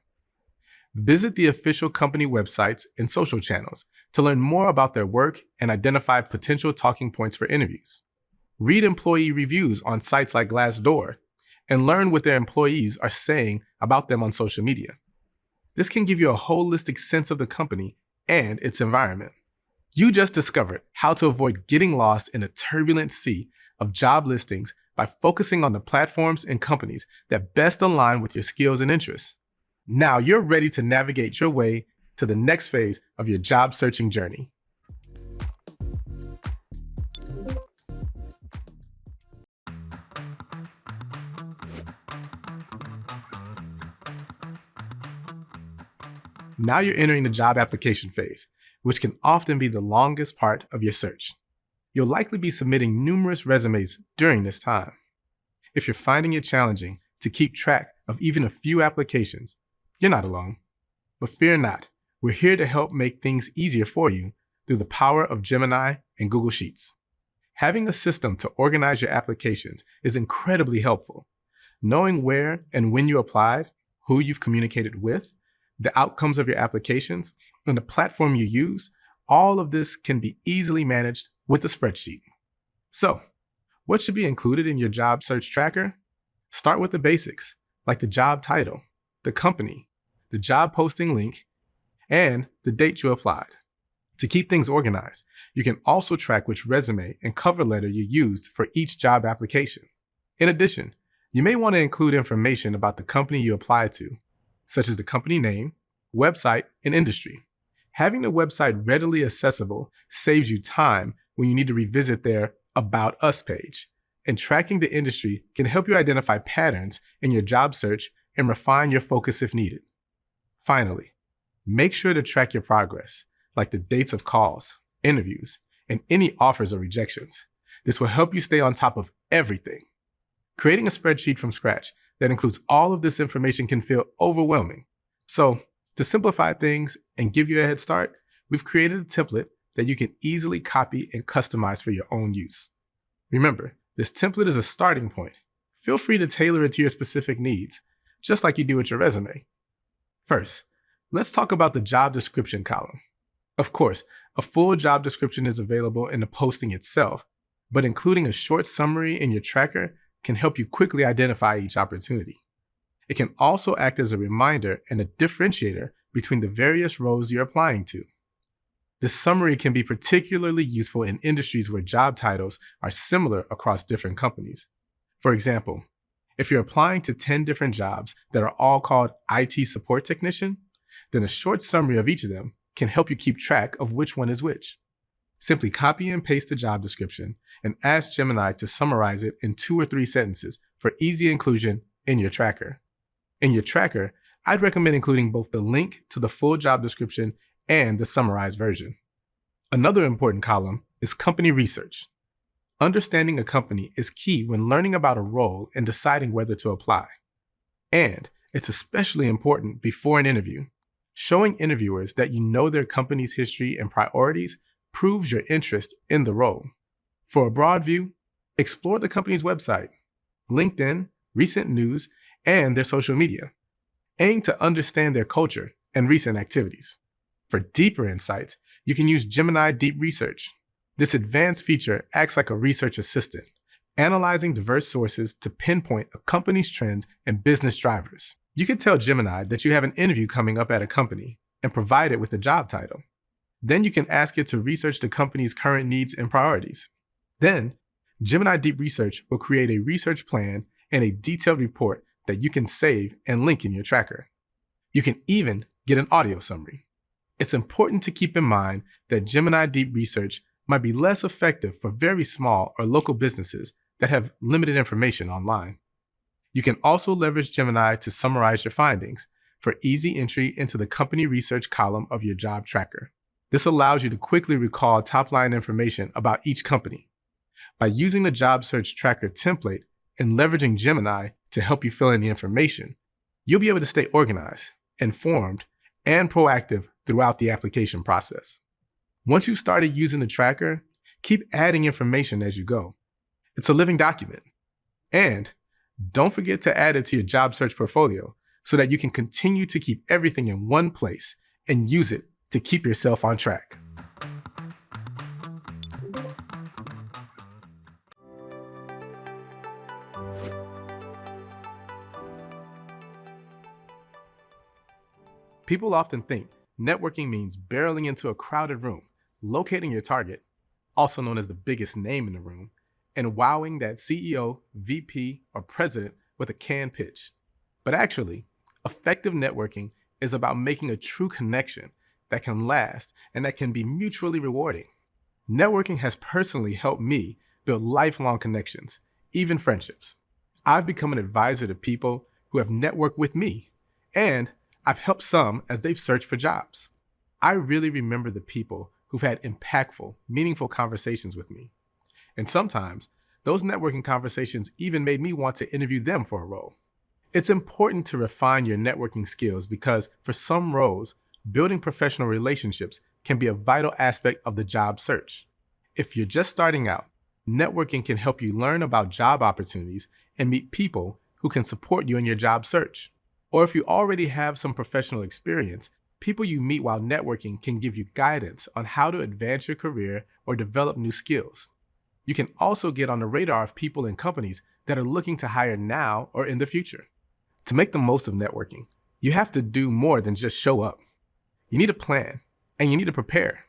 Visit the official company websites and social channels to learn more about their work and identify potential talking points for interviews. Read employee reviews on sites like Glassdoor and learn what their employees are saying about them on social media. This can give you a holistic sense of the company and its environment. You just discovered how to avoid getting lost in a turbulent sea of job listings by focusing on the platforms and companies that best align with your skills and interests. Now you're ready to navigate your way to the next phase of your job searching journey. Now you're entering the job application phase, which can often be the longest part of your search. You'll likely be submitting numerous resumes during this time. If you're finding it challenging to keep track of even a few applications, you're not alone. But fear not, we're here to help make things easier for you through the power of Gemini and Google Sheets. Having a system to organize your applications is incredibly helpful. Knowing where and when you applied, who you've communicated with, the outcomes of your applications, and the platform you use, all of this can be easily managed with a spreadsheet. So, what should be included in your job search tracker? Start with the basics, like the job title, the company, the job posting link, and the date you applied. To keep things organized, you can also track which resume and cover letter you used for each job application. In addition, you may want to include information about the company you applied to, such as the company name, website, and industry. Having the website readily accessible saves you time when you need to revisit their About Us page, and tracking the industry can help you identify patterns in your job search and refine your focus if needed. Finally, make sure to track your progress, like the dates of calls, interviews, and any offers or rejections. This will help you stay on top of everything. Creating a spreadsheet from scratch that includes all of this information can feel overwhelming. So, to simplify things and give you a head start, we've created a template that you can easily copy and customize for your own use. Remember, this template is a starting point. Feel free to tailor it to your specific needs, just like you do with your resume. First, let's talk about the job description column. Of course, a full job description is available in the posting itself, but including a short summary in your tracker can help you quickly identify each opportunity. It can also act as a reminder and a differentiator between the various roles you're applying to. This summary can be particularly useful in industries where job titles are similar across different companies. For example, if you're applying to 10 different jobs that are all called IT support technician, then a short summary of each of them can help you keep track of which one is which. Simply copy and paste the job description and ask Gemini to summarize it in 2 or 3 sentences for easy inclusion in your tracker. In your tracker, I'd recommend including both the link to the full job description and the summarized version. Another important column is company research. Understanding a company is key when learning about a role and deciding whether to apply. And it's especially important before an interview. Showing interviewers that you know their company's history and priorities proves your interest in the role. For a broad view, explore the company's website, LinkedIn, recent news, and their social media. Aim to understand their culture and recent activities. For deeper insights, you can use Gemini Deep Research. This advanced feature acts like a research assistant, analyzing diverse sources to pinpoint a company's trends and business drivers. You can tell Gemini that you have an interview coming up at a company and provide it with a job title. Then you can ask it to research the company's current needs and priorities. Then, Gemini Deep Research will create a research plan and a detailed report that you can save and link in your tracker. You can even get an audio summary. It's important to keep in mind that Gemini Deep Research might be less effective for very small or local businesses that have limited information online. You can also leverage Gemini to summarize your findings for easy entry into the company research column of your job tracker. This allows you to quickly recall top-line information about each company. By using the job search tracker template and leveraging Gemini to help you fill in the information, you'll be able to stay organized, informed, and proactive throughout the application process. Once you've started using the tracker, keep adding information as you go. It's a living document. And don't forget to add it to your job search portfolio so that you can continue to keep everything in one place and use it to keep yourself on track. People often think networking means barreling into a crowded room, locating your target, also known as the biggest name in the room, and wowing that CEO, VP, or president with a canned pitch. But actually, effective networking is about making a true connection that can last and that can be mutually rewarding. Networking has personally helped me build lifelong connections, even friendships. I've become an advisor to people who have networked with me, and I've helped some as they've searched for jobs. I really remember the people who've had impactful, meaningful conversations with me. And sometimes, those networking conversations even made me want to interview them for a role. It's important to refine your networking skills because for some roles, building professional relationships can be a vital aspect of the job search. If you're just starting out, networking can help you learn about job opportunities and meet people who can support you in your job search. Or if you already have some professional experience, people you meet while networking can give you guidance on how to advance your career or develop new skills. You can also get on the radar of people and companies that are looking to hire now or in the future. To make the most of networking, you have to do more than just show up. You need a plan, and you need to prepare.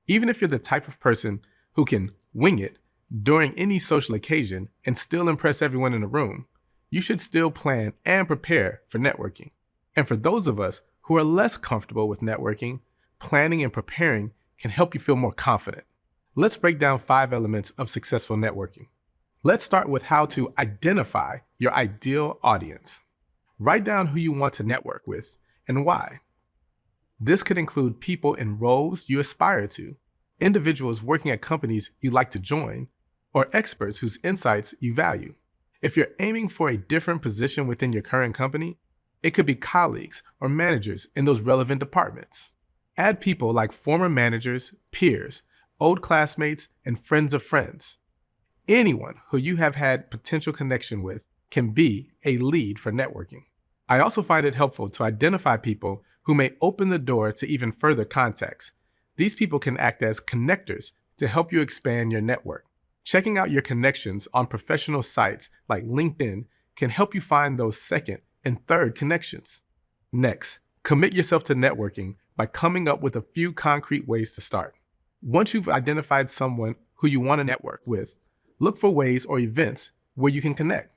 Even if you're the type of person who can wing it during any social occasion and still impress everyone in the room, you should still plan and prepare for networking. And for those of us who are less comfortable with networking, planning and preparing can help you feel more confident. Let's break down 5 elements of successful networking. Let's start with how to identify your ideal audience. Write down who you want to network with and why. This could include people in roles you aspire to, individuals working at companies you'd like to join, or experts whose insights you value. If you're aiming for a different position within your current company, it could be colleagues or managers in those relevant departments. Add people like former managers, peers, old classmates, and friends of friends. Anyone who you have had potential connection with can be a lead for networking. I also find it helpful to identify people who may open the door to even further contacts. These people can act as connectors to help you expand your network. Checking out your connections on professional sites like LinkedIn can help you find those second and third connections. Next, commit yourself to networking by coming up with a few concrete ways to start. Once you've identified someone who you want to network with, look for ways or events where you can connect.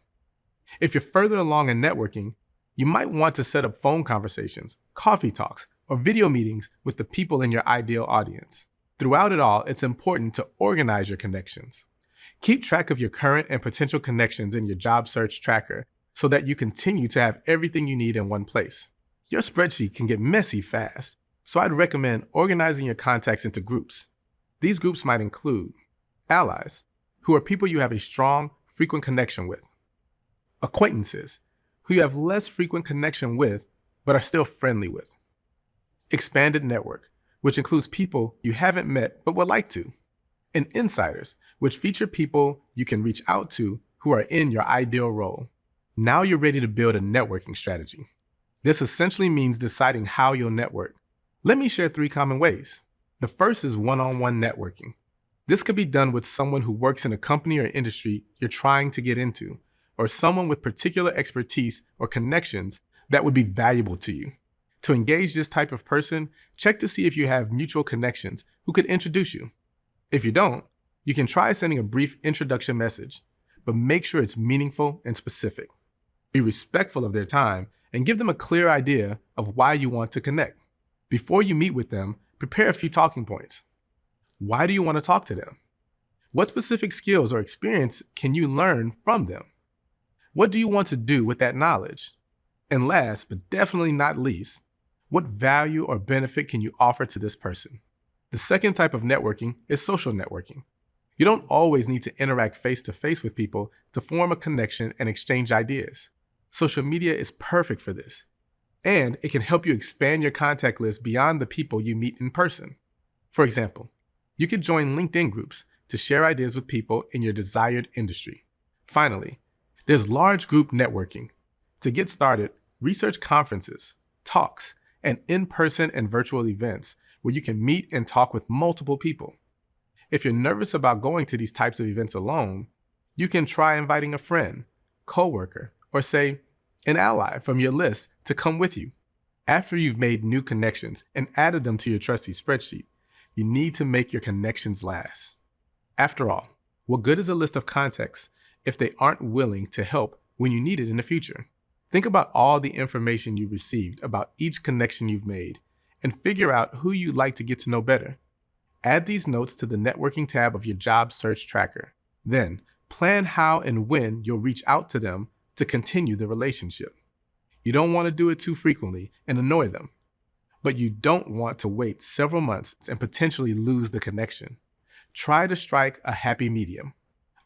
If you're further along in networking, you might want to set up phone conversations, coffee talks, or video meetings with the people in your ideal audience. Throughout it all, it's important to organize your connections. Keep track of your current and potential connections in your job search tracker so that you continue to have everything you need in one place. Your spreadsheet can get messy fast, so I'd recommend organizing your contacts into groups. These groups might include allies, who are people you have a strong, frequent connection with, acquaintances, who you have less frequent connection with but are still friendly with, expanded network, which includes people you haven't met but would like to, and insiders, which feature people you can reach out to who are in your ideal role. Now you're ready to build a networking strategy. This essentially means deciding how you'll network. Let me share 3 common ways. The first is one-on-one networking. This could be done with someone who works in a company or industry you're trying to get into, or someone with particular expertise or connections that would be valuable to you. To engage this type of person, check to see if you have mutual connections who could introduce you. If you don't, you can try sending a brief introduction message, but make sure it's meaningful and specific. Be respectful of their time and give them a clear idea of why you want to connect. Before you meet with them, prepare a few talking points. Why do you want to talk to them? What specific skills or experience can you learn from them? What do you want to do with that knowledge? And last, but definitely not least, what value or benefit can you offer to this person? The second type of networking is social networking. You don't always need to interact face-to-face with people to form a connection and exchange ideas. Social media is perfect for this, and it can help you expand your contact list beyond the people you meet in person. For example, you could join LinkedIn groups to share ideas with people in your desired industry. Finally, there's large group networking. To get started, Research conferences, talks, and in-person and virtual events where you can meet and talk with multiple people. If you're nervous about going to these types of events alone, you can try inviting a friend, coworker, or say, an ally from your list to come with you. After you've made new connections and added them to your trusty spreadsheet, you need to make your connections last. After all, what good is a list of contacts if they aren't willing to help when you need it in the future? Think about all the information you received about each connection you've made and figure out who you'd like to get to know better. Add these notes to the networking tab of your job search tracker. Then, plan how and when you'll reach out to them to continue the relationship. You don't want to do it too frequently and annoy them, but you don't want to wait several months and potentially lose the connection. Try to strike a happy medium.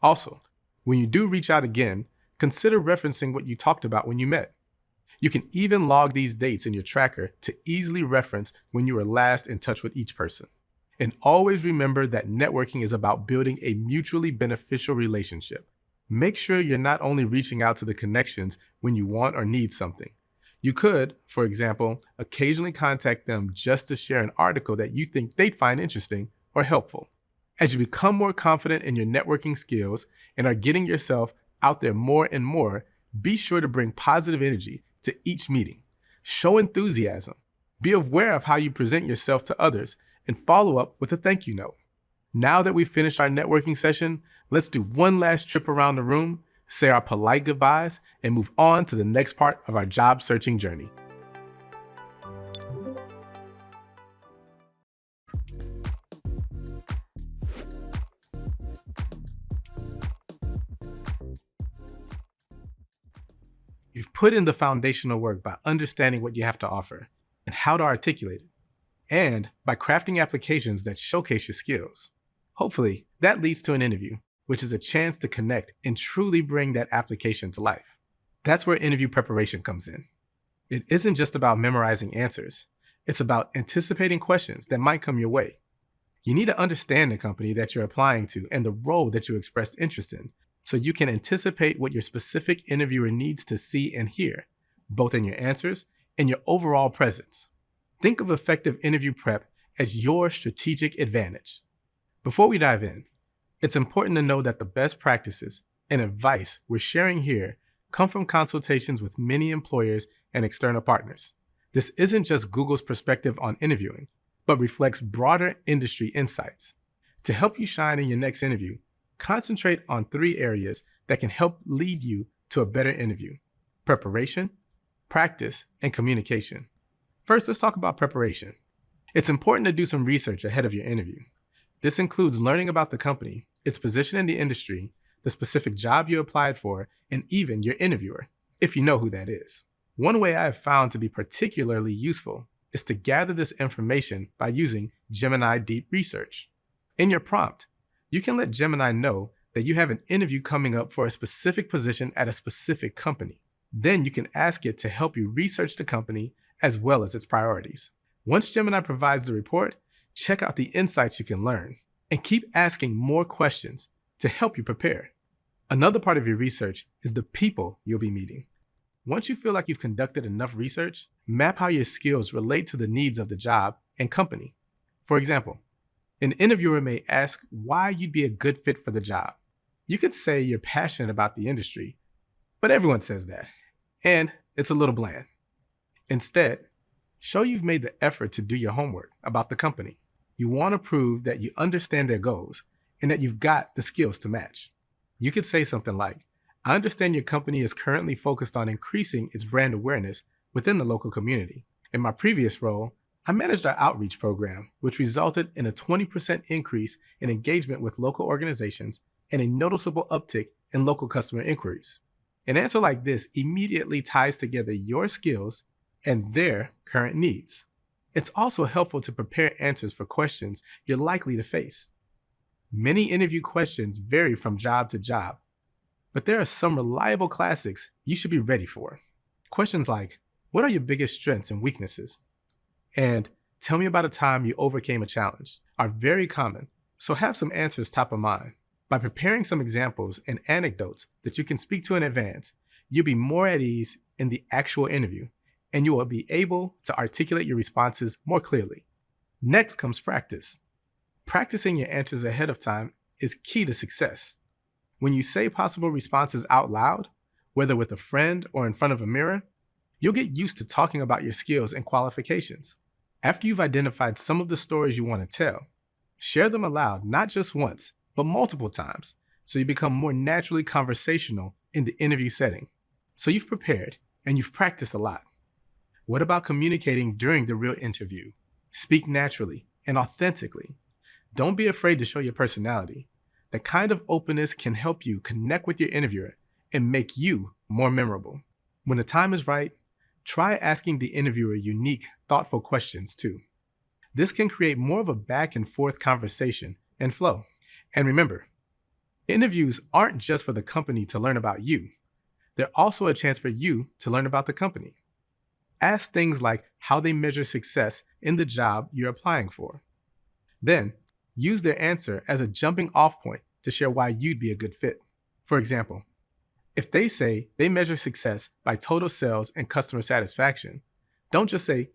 Also, when you do reach out again, consider referencing what you talked about when you met. You can even log these dates in your tracker to easily reference when you were last in touch with each person. And always remember that networking is about building a mutually beneficial relationship. Make sure you're not only reaching out to the connections when you want or need something. You could, for example, occasionally contact them just to share an article that you think they'd find interesting or helpful. As you become more confident in your networking skills and are getting yourself out there more and more, be sure to bring positive energy to each meeting. Show enthusiasm. Be aware of how you present yourself to others and follow up with a thank you note. Now that we've finished our networking session, let's do one last trip around the room, say our polite goodbyes, and move on to the next part of our job searching journey. You've put in the foundational work by understanding what you have to offer and how to articulate it, and by crafting applications that showcase your skills. Hopefully, that leads to an interview, which is a chance to connect and truly bring that application to life. That's where interview preparation comes in. It isn't just about memorizing answers. It's about anticipating questions that might come your way. You need to understand the company that you're applying to and the role that you expressed interest in, so you can anticipate what your specific interviewer needs to see and hear, both in your answers and your overall presence. Think of effective interview prep as your strategic advantage. Before we dive in, it's important to know that the best practices and advice we're sharing here come from consultations with many employers and external partners. This isn't just Google's perspective on interviewing, but reflects broader industry insights. To help you shine in your next interview, concentrate on 3 areas that can help lead you to a better interview: preparation, practice, and communication. First, let's talk about preparation. It's important to do some research ahead of your interview. This includes learning about the company, its position in the industry, the specific job you applied for, and even your interviewer, if you know who that is. One way I have found to be particularly useful is to gather this information by using Gemini Deep Research. In your prompt, you can let Gemini know that you have an interview coming up for a specific position at a specific company. Then you can ask it to help you research the company as well as its priorities. Once Gemini provides the report, check out the insights you can learn and keep asking more questions to help you prepare. Another part of your research is the people you'll be meeting. Once you feel like you've conducted enough research, map how your skills relate to the needs of the job and company. For example, an interviewer may ask why you'd be a good fit for the job. You could say you're passionate about the industry, but everyone says that, and it's a little bland. Instead, show you've made the effort to do your homework about the company. You want to prove that you understand their goals and that you've got the skills to match. You could say something like, I understand your company is currently focused on increasing its brand awareness within the local community. In my previous role, I managed our outreach program, which resulted in a 20% increase in engagement with local organizations and a noticeable uptick in local customer inquiries. An answer like this immediately ties together your skills and their current needs. It's also helpful to prepare answers for questions you're likely to face. Many interview questions vary from job to job, but there are some reliable classics you should be ready for. Questions like, what are your biggest strengths and weaknesses? And tell me about a time you overcame a challenge are very common, so have some answers top of mind. By preparing some examples and anecdotes that you can speak to in advance, you'll be more at ease in the actual interview, and you will be able to articulate your responses more clearly. Next comes practice. Practicing your answers ahead of time is key to success. When you say possible responses out loud, whether with a friend or in front of a mirror, you'll get used to talking about your skills and qualifications. After you've identified some of the stories you want to tell, share them aloud not just once, but multiple times, so you become more naturally conversational in the interview setting. So you've prepared and you've practiced a lot. What about communicating during the real interview? Speak naturally and authentically. Don't be afraid to show your personality. That kind of openness can help you connect with your interviewer and make you more memorable. When the time is right, try asking the interviewer unique, thoughtful questions too. This can create more of a back and forth conversation and flow. And remember, interviews aren't just for the company to learn about you. They're also a chance for you to learn about the company. Ask things like how they measure success in the job you're applying for. Then, use their answer as a jumping off point to share why you'd be a good fit. For example, if they say they measure success by total sales and customer satisfaction, don't just say,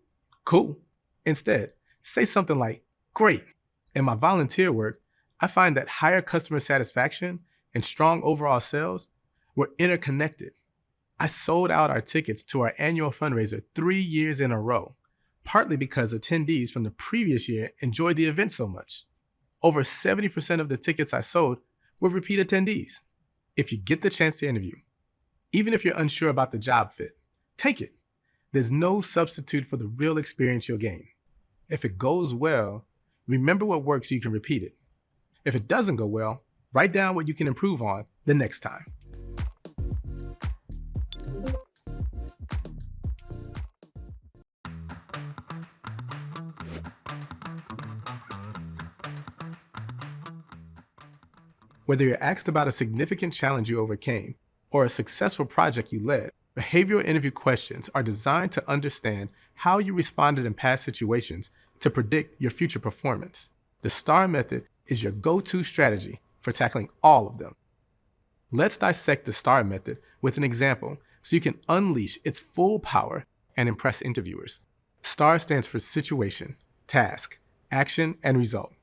cool. Instead, say something like, great. In my volunteer work, I find that higher customer satisfaction and strong overall sales were interconnected. I sold out our tickets to our annual fundraiser 3 years in a row, partly because attendees from the previous year enjoyed the event so much. Over 70% of the tickets I sold were repeat attendees. If you get the chance to interview, even if you're unsure about the job fit, take it. There's no substitute for the real experience you'll gain. If it goes well, remember what works so you can repeat it. If it doesn't go well, write down what you can improve on the next time. Whether you're asked about a significant challenge you overcame or a successful project you led, behavioral interview questions are designed to understand how you responded in past situations to predict your future performance. The STAR method is your go-to strategy for tackling all of them. Let's dissect the STAR method with an example so you can unleash its full power and impress interviewers. STAR stands for situation, task, action, and result.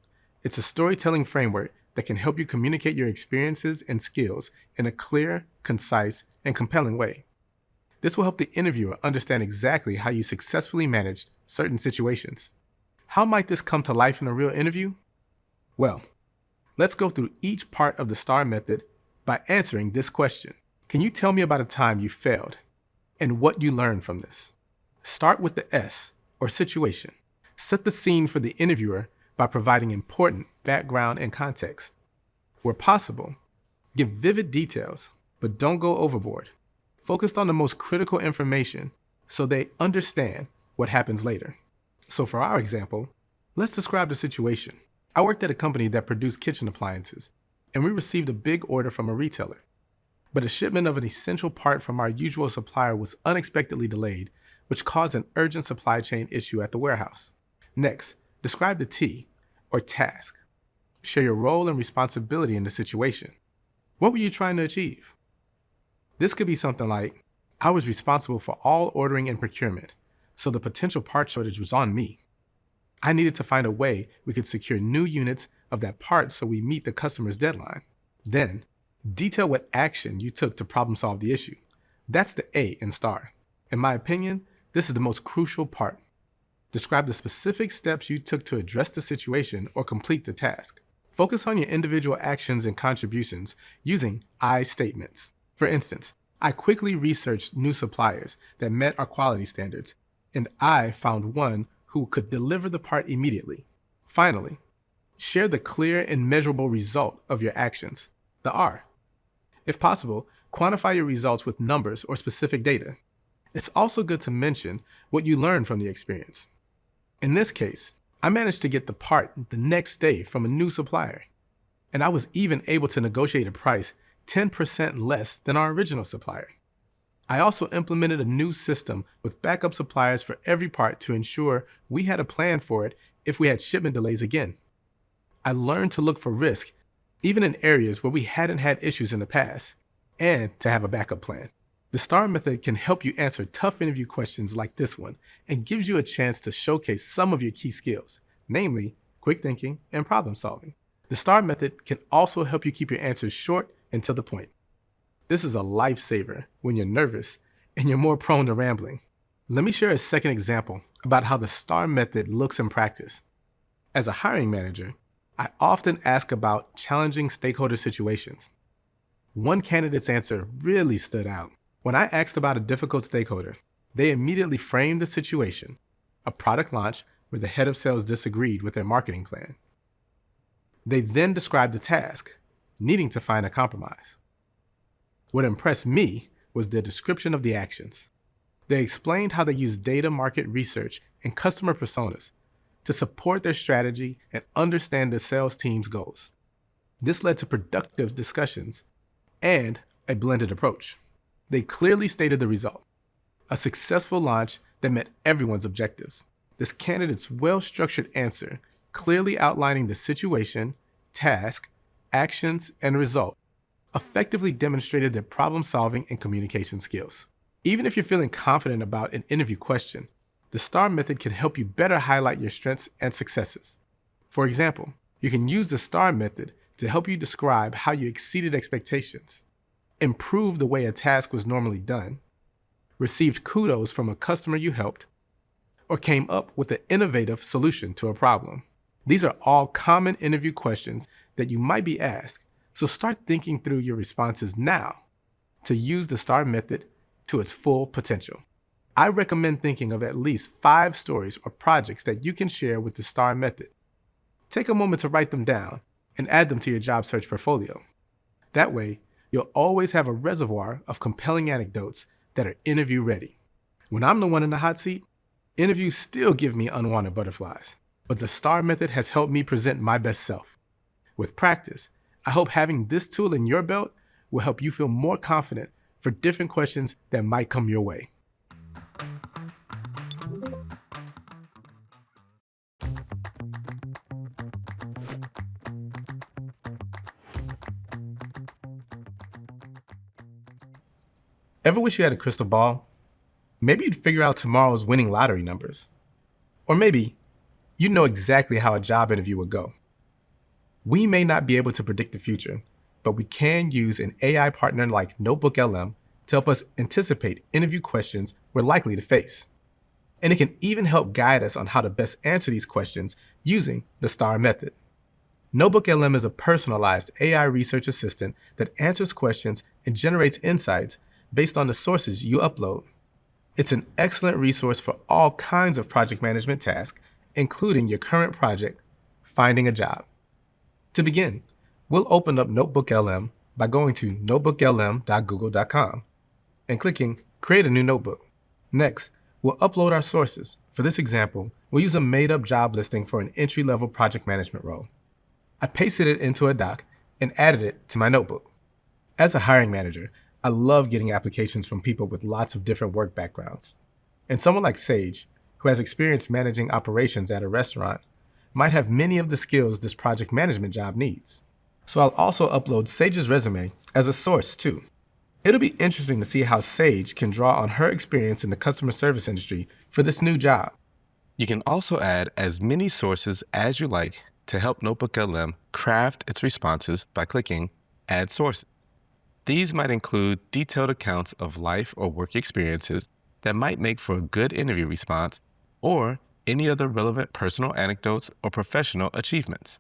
It's a storytelling framework that can help you communicate your experiences and skills in a clear, concise, and compelling way. This will help the interviewer understand exactly how you successfully managed certain situations. How might this come to life in a real interview? Well, let's go through each part of the STAR method by answering this question. Can you tell me about a time you failed and what you learned from this? Start with the S, or situation. Set the scene for the interviewer by providing important background and context. Where possible, give vivid details, but don't go overboard. Focus on the most critical information so they understand what happens later. So for our example, let's describe the situation. I worked at a company that produced kitchen appliances, and we received a big order from a retailer. But a shipment of an essential part from our usual supplier was unexpectedly delayed, which caused an urgent supply chain issue at the warehouse. Next, describe the T, or task. Share your role and responsibility in the situation. What were you trying to achieve? This could be something like, I was responsible for all ordering and procurement, so the potential part shortage was on me. I needed to find a way we could secure new units of that part so we meet the customer's deadline. Then, detail what action you took to problem solve the issue. That's the A in STAR. In my opinion, this is the most crucial part. Describe the specific steps you took to address the situation or complete the task. Focus on your individual actions and contributions using I statements. For instance, I quickly researched new suppliers that met our quality standards, and I found one who could deliver the part immediately. Finally, share the clear and measurable result of your actions, the R. If possible, quantify your results with numbers or specific data. It's also good to mention what you learned from the experience. In this case, I managed to get the part the next day from a new supplier, and I was even able to negotiate a price 10% less than our original supplier. I also implemented a new system with backup suppliers for every part to ensure we had a plan for it if we had shipment delays again. I learned to look for risk, even in areas where we hadn't had issues in the past, and to have a backup plan. The STAR method can help you answer tough interview questions like this one and gives you a chance to showcase some of your key skills, namely quick thinking and problem solving. The STAR method can also help you keep your answers short and to the point. This is a lifesaver when you're nervous and you're more prone to rambling. Let me share a second example about how the STAR method looks in practice. As a hiring manager, I often ask about challenging stakeholder situations. One candidate's answer really stood out. When I asked about a difficult stakeholder, they immediately framed the situation, a product launch where the head of sales disagreed with their marketing plan. They then described the task, needing to find a compromise. What impressed me was their description of the actions. They explained how they use data market research and customer personas to support their strategy and understand the sales team's goals. This led to productive discussions and a blended approach. They clearly stated the result, a successful launch that met everyone's objectives. This candidate's well-structured answer, clearly outlining the situation, task, actions, and result, effectively demonstrated their problem-solving and communication skills. Even if you're feeling confident about an interview question, the STAR method can help you better highlight your strengths and successes. For example, you can use the STAR method to help you describe how you exceeded expectations, improved the way a task was normally done, received kudos from a customer you helped, or came up with an innovative solution to a problem. These are all common interview questions that you might be asked, so start thinking through your responses now to use the STAR method to its full potential. I recommend thinking of at least 5 stories or projects that you can share with the STAR method. Take a moment to write them down and add them to your job search portfolio. That way, you'll always have a reservoir of compelling anecdotes that are interview ready. When I'm the one in the hot seat, interviews still give me unwanted butterflies, but the STAR method has helped me present my best self. With practice, I hope having this tool in your belt will help you feel more confident for different questions that might come your way. Ever wish you had a crystal ball? Maybe you'd figure out tomorrow's winning lottery numbers. Or maybe you know exactly how a job interview would go. We may not be able to predict the future, but we can use an AI partner like NotebookLM to help us anticipate interview questions we're likely to face. And it can even help guide us on how to best answer these questions using the STAR method. NotebookLM is a personalized AI research assistant that answers questions and generates insights based on the sources you upload. It's an excellent resource for all kinds of project management tasks, including your current project, finding a job. To begin, we'll open up NotebookLM by going to notebooklm.google.com and clicking Create a new notebook. Next, we'll upload our sources. For this example, we'll use a made-up job listing for an entry-level project management role. I pasted it into a doc and added it to my notebook. As a hiring manager, I love getting applications from people with lots of different work backgrounds. And someone like Sage, who has experience managing operations at a restaurant, might have many of the skills this project management job needs. So I'll also upload Sage's resume as a source too. It'll be interesting to see how Sage can draw on her experience in the customer service industry for this new job. You can also add as many sources as you like to help NotebookLM craft its responses by clicking Add Sources. These might include detailed accounts of life or work experiences that might make for a good interview response, or any other relevant personal anecdotes or professional achievements.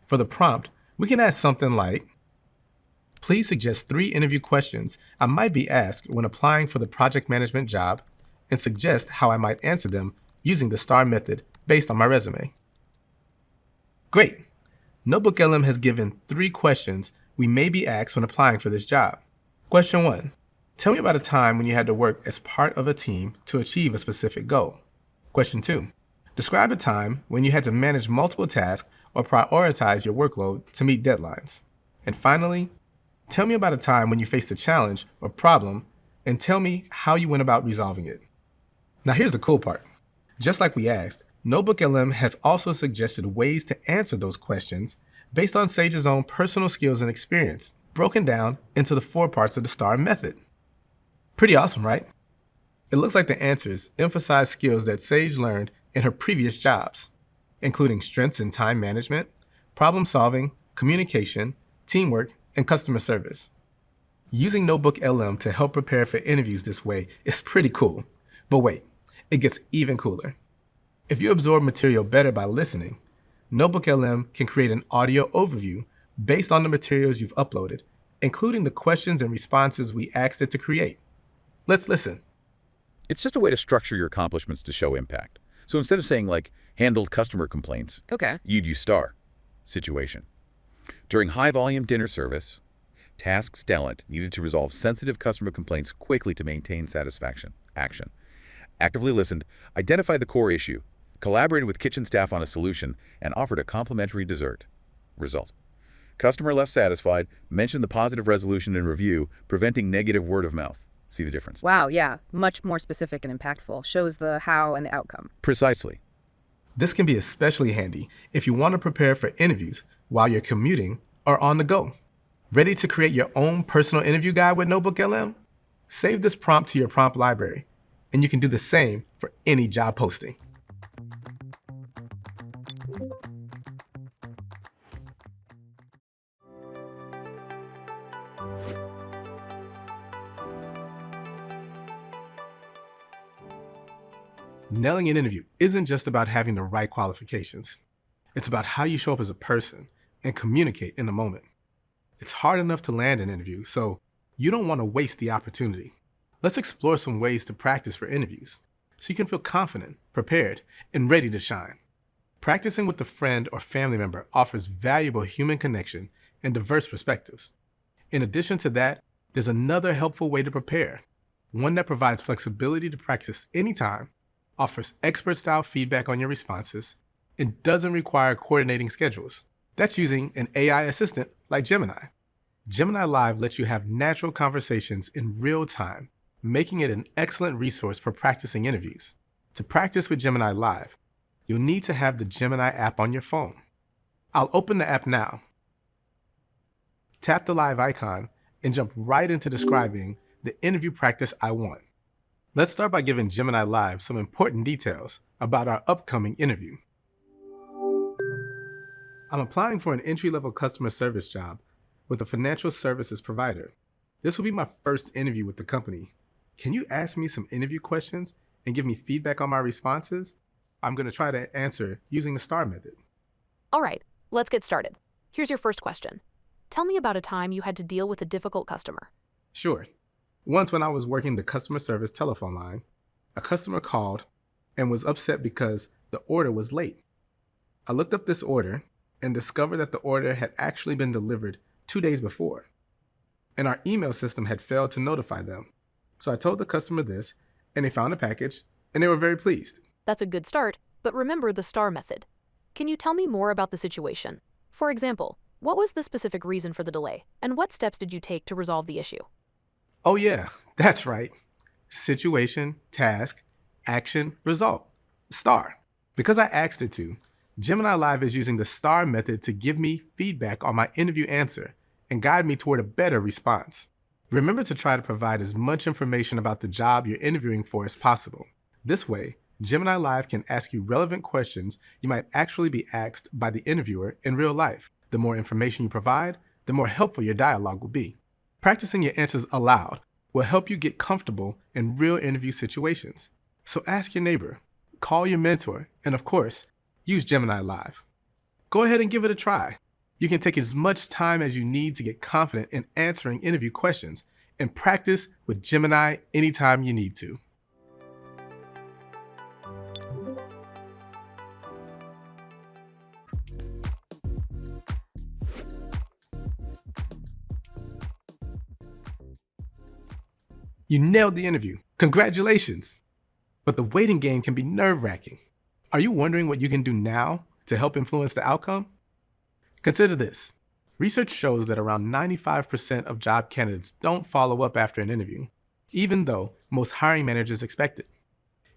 For the prompt, we can ask something like, please suggest 3 interview questions I might be asked when applying for the project management job, and suggest how I might answer them using the STAR method based on my resume. Great! NotebookLM has given 3 questions we may be asked when applying for this job. Question 1. Tell me about a time when you had to work as part of a team to achieve a specific goal. Question 2. Describe a time when you had to manage multiple tasks or prioritize your workload to meet deadlines. And finally, tell me about a time when you faced a challenge or problem and tell me how you went about resolving it. Now here's the cool part. Just like we asked, NotebookLM has also suggested ways to answer those questions based on Sage's own personal skills and experience, broken down into the 4 parts of the STAR method. Pretty awesome, right? It looks like the answers emphasize skills that Sage learned in her previous jobs, including strengths in time management, problem solving, communication, teamwork, and customer service. Using NotebookLM to help prepare for interviews this way is pretty cool. But wait, it gets even cooler. If you absorb material better by listening, NotebookLM can create an audio overview based on the materials you've uploaded, including the questions and responses we asked it to create. Let's listen. It's just a way to structure your accomplishments to show impact. So instead of saying like, handled customer complaints, Okay. you'd use star, situation. During high-volume dinner service, tasks talent needed to resolve sensitive customer complaints quickly to maintain satisfaction. Action. Actively listened, identified the core issue, collaborated with kitchen staff on a solution, and offered a complimentary dessert. Result. Customer left satisfied, mentioned the positive resolution in review, preventing negative word of mouth. See the difference? Wow, yeah. Much more specific and impactful. Shows the how and the outcome. Precisely. This can be especially handy if you want to prepare for interviews while you're commuting or on the go. Ready to create your own personal interview guide with NotebookLM? Save this prompt to your prompt library, and you can do the same for any job posting. Nailing an interview isn't just about having the right qualifications. It's about how you show up as a person and communicate in the moment. It's hard enough to land an interview, so you don't want to waste the opportunity. Let's explore some ways to practice for interviews so you can feel confident, prepared, and ready to shine. Practicing with a friend or family member offers valuable human connection and diverse perspectives. In addition to that, there's another helpful way to prepare, one that provides flexibility to practice anytime, offers expert-style feedback on your responses, and doesn't require coordinating schedules. That's using an AI assistant like Gemini. Gemini Live lets you have natural conversations in real time, making it an excellent resource for practicing interviews. To practice with Gemini Live, you'll need to have the Gemini app on your phone. I'll open the app now. Tap the live icon and jump right into describing the interview practice I want. Let's start by giving Gemini Live some important details about our upcoming interview. I'm applying for an entry-level customer service job with a financial services provider. This will be my first interview with the company. Can you ask me some interview questions and give me feedback on my responses? I'm going to try to answer using the STAR method. All right, let's get started. Here's your first question. Tell me about a time you had to deal with a difficult customer. Sure. Once when I was working the customer service telephone line, a customer called and was upset because the order was late. I looked up this order and discovered that the order had actually been delivered 2 days before, and our email system had failed to notify them. So I told the customer this, and they found the package, and they were very pleased. That's a good start, but remember the STAR method. Can you tell me more about the situation? For example, what was the specific reason for the delay, and what steps did you take to resolve the issue? Oh yeah, that's right. Situation, task, action, result. STAR. Because I asked it to, Gemini Live is using the STAR method to give me feedback on my interview answer and guide me toward a better response. Remember to try to provide as much information about the job you're interviewing for as possible. This way, Gemini Live can ask you relevant questions you might actually be asked by the interviewer in real life. The more information you provide, the more helpful your dialogue will be. Practicing your answers aloud will help you get comfortable in real interview situations. So ask your neighbor, call your mentor, and of course, use Gemini Live. Go ahead and give it a try. You can take as much time as you need to get confident in answering interview questions and practice with Gemini anytime you need to. You nailed the interview. Congratulations! But the waiting game can be nerve-wracking. Are you wondering what you can do now to help influence the outcome? Consider this. Research shows that around 95% of job candidates don't follow up after an interview, even though most hiring managers expect it.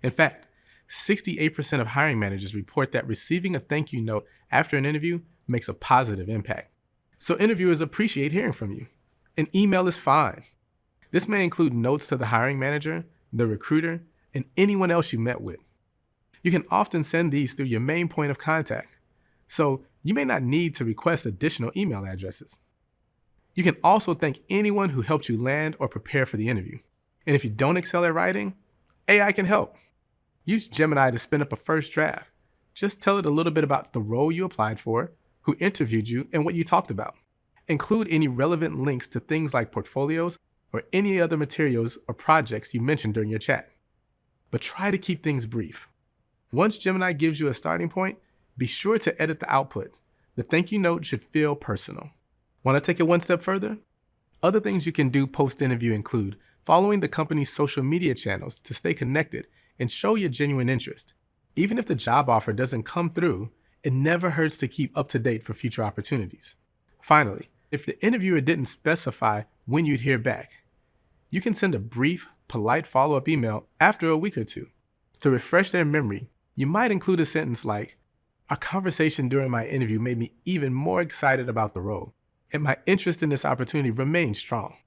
In fact, 68% of hiring managers report that receiving a thank you note after an interview makes a positive impact. So interviewers appreciate hearing from you. An email is fine. This may include notes to the hiring manager, the recruiter, and anyone else you met with. You can often send these through your main point of contact, so you may not need to request additional email addresses. You can also thank anyone who helped you land or prepare for the interview. And if you don't excel at writing, AI can help. Use Gemini to spin up a first draft. Just tell it a little bit about the role you applied for, who interviewed you, and what you talked about. Include any relevant links to things like portfolios or any other materials or projects you mentioned during your chat. But try to keep things brief. Once Gemini gives you a starting point, be sure to edit the output. The thank you note should feel personal. Want to take it one step further? Other things you can do post-interview include following the company's social media channels to stay connected and show your genuine interest. Even if the job offer doesn't come through, it never hurts to keep up to date for future opportunities. Finally, if the interviewer didn't specify when you'd hear back, you can send a brief, polite follow-up email after a week or two. To refresh their memory, you might include a sentence like, "Our conversation during my interview made me even more excited about the role, and my interest in this opportunity remains strong."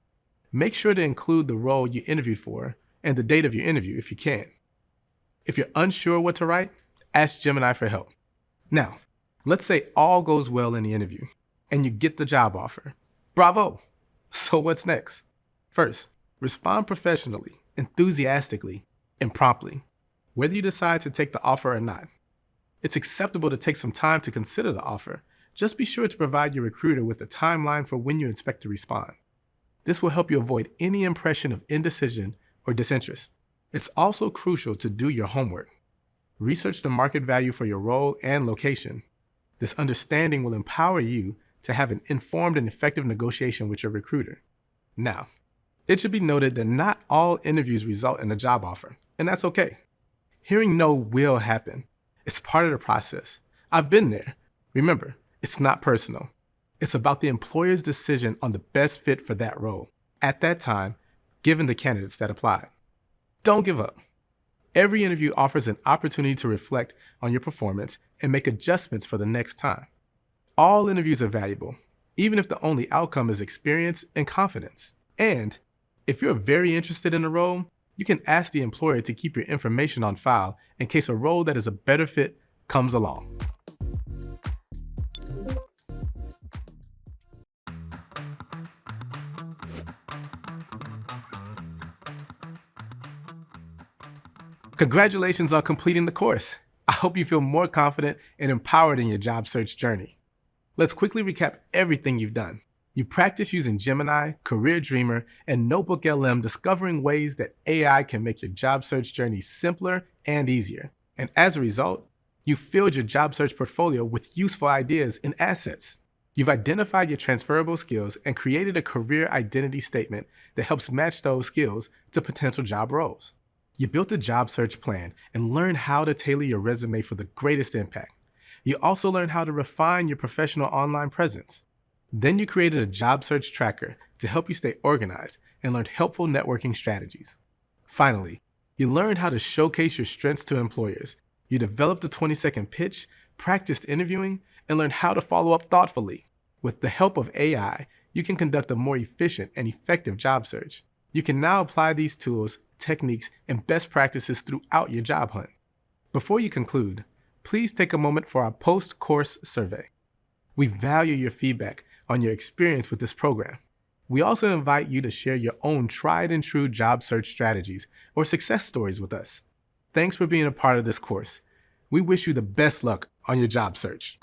Make sure to include the role you interviewed for and the date of your interview if you can. If you're unsure what to write, ask Gemini for help. Now, let's say all goes well in the interview and you get the job offer. Bravo! So what's next? First, respond professionally, enthusiastically, and promptly, whether you decide to take the offer or not. It's acceptable to take some time to consider the offer. Just be sure to provide your recruiter with a timeline for when you expect to respond. This will help you avoid any impression of indecision or disinterest. It's also crucial to do your homework. Research the market value for your role and location. This understanding will empower you to have an informed and effective negotiation with your recruiter. Now, it should be noted that not all interviews result in a job offer, and that's okay. Hearing no will happen. It's part of the process. I've been there. Remember, it's not personal. It's about the employer's decision on the best fit for that role at that time, given the candidates that applied. Don't give up. Every interview offers an opportunity to reflect on your performance and make adjustments for the next time. All interviews are valuable, even if the only outcome is experience and confidence. And if you're very interested in a role, you can ask the employer to keep your information on file in case a role that is a better fit comes along. Congratulations on completing the course. I hope you feel more confident and empowered in your job search journey. Let's quickly recap everything you've done. You practice using Gemini, Career Dreamer, and NotebookLM, discovering ways that AI can make your job search journey simpler and easier. And as a result, you filled your job search portfolio with useful ideas and assets. You've identified your transferable skills and created a career identity statement that helps match those skills to potential job roles. You built a job search plan and learned how to tailor your resume for the greatest impact. You also learned how to refine your professional online presence. Then you created a job search tracker to help you stay organized and learned helpful networking strategies. Finally, you learned how to showcase your strengths to employers. You developed a 20-second pitch, practiced interviewing, and learned how to follow up thoughtfully. With the help of AI, you can conduct a more efficient and effective job search. You can now apply these tools, techniques, and best practices throughout your job hunt. Before you conclude, please take a moment for our post-course survey. We value your feedback on your experience with this program. We also invite you to share your own tried and true job search strategies or success stories with us. Thanks for being a part of this course. We wish you the best luck on your job search.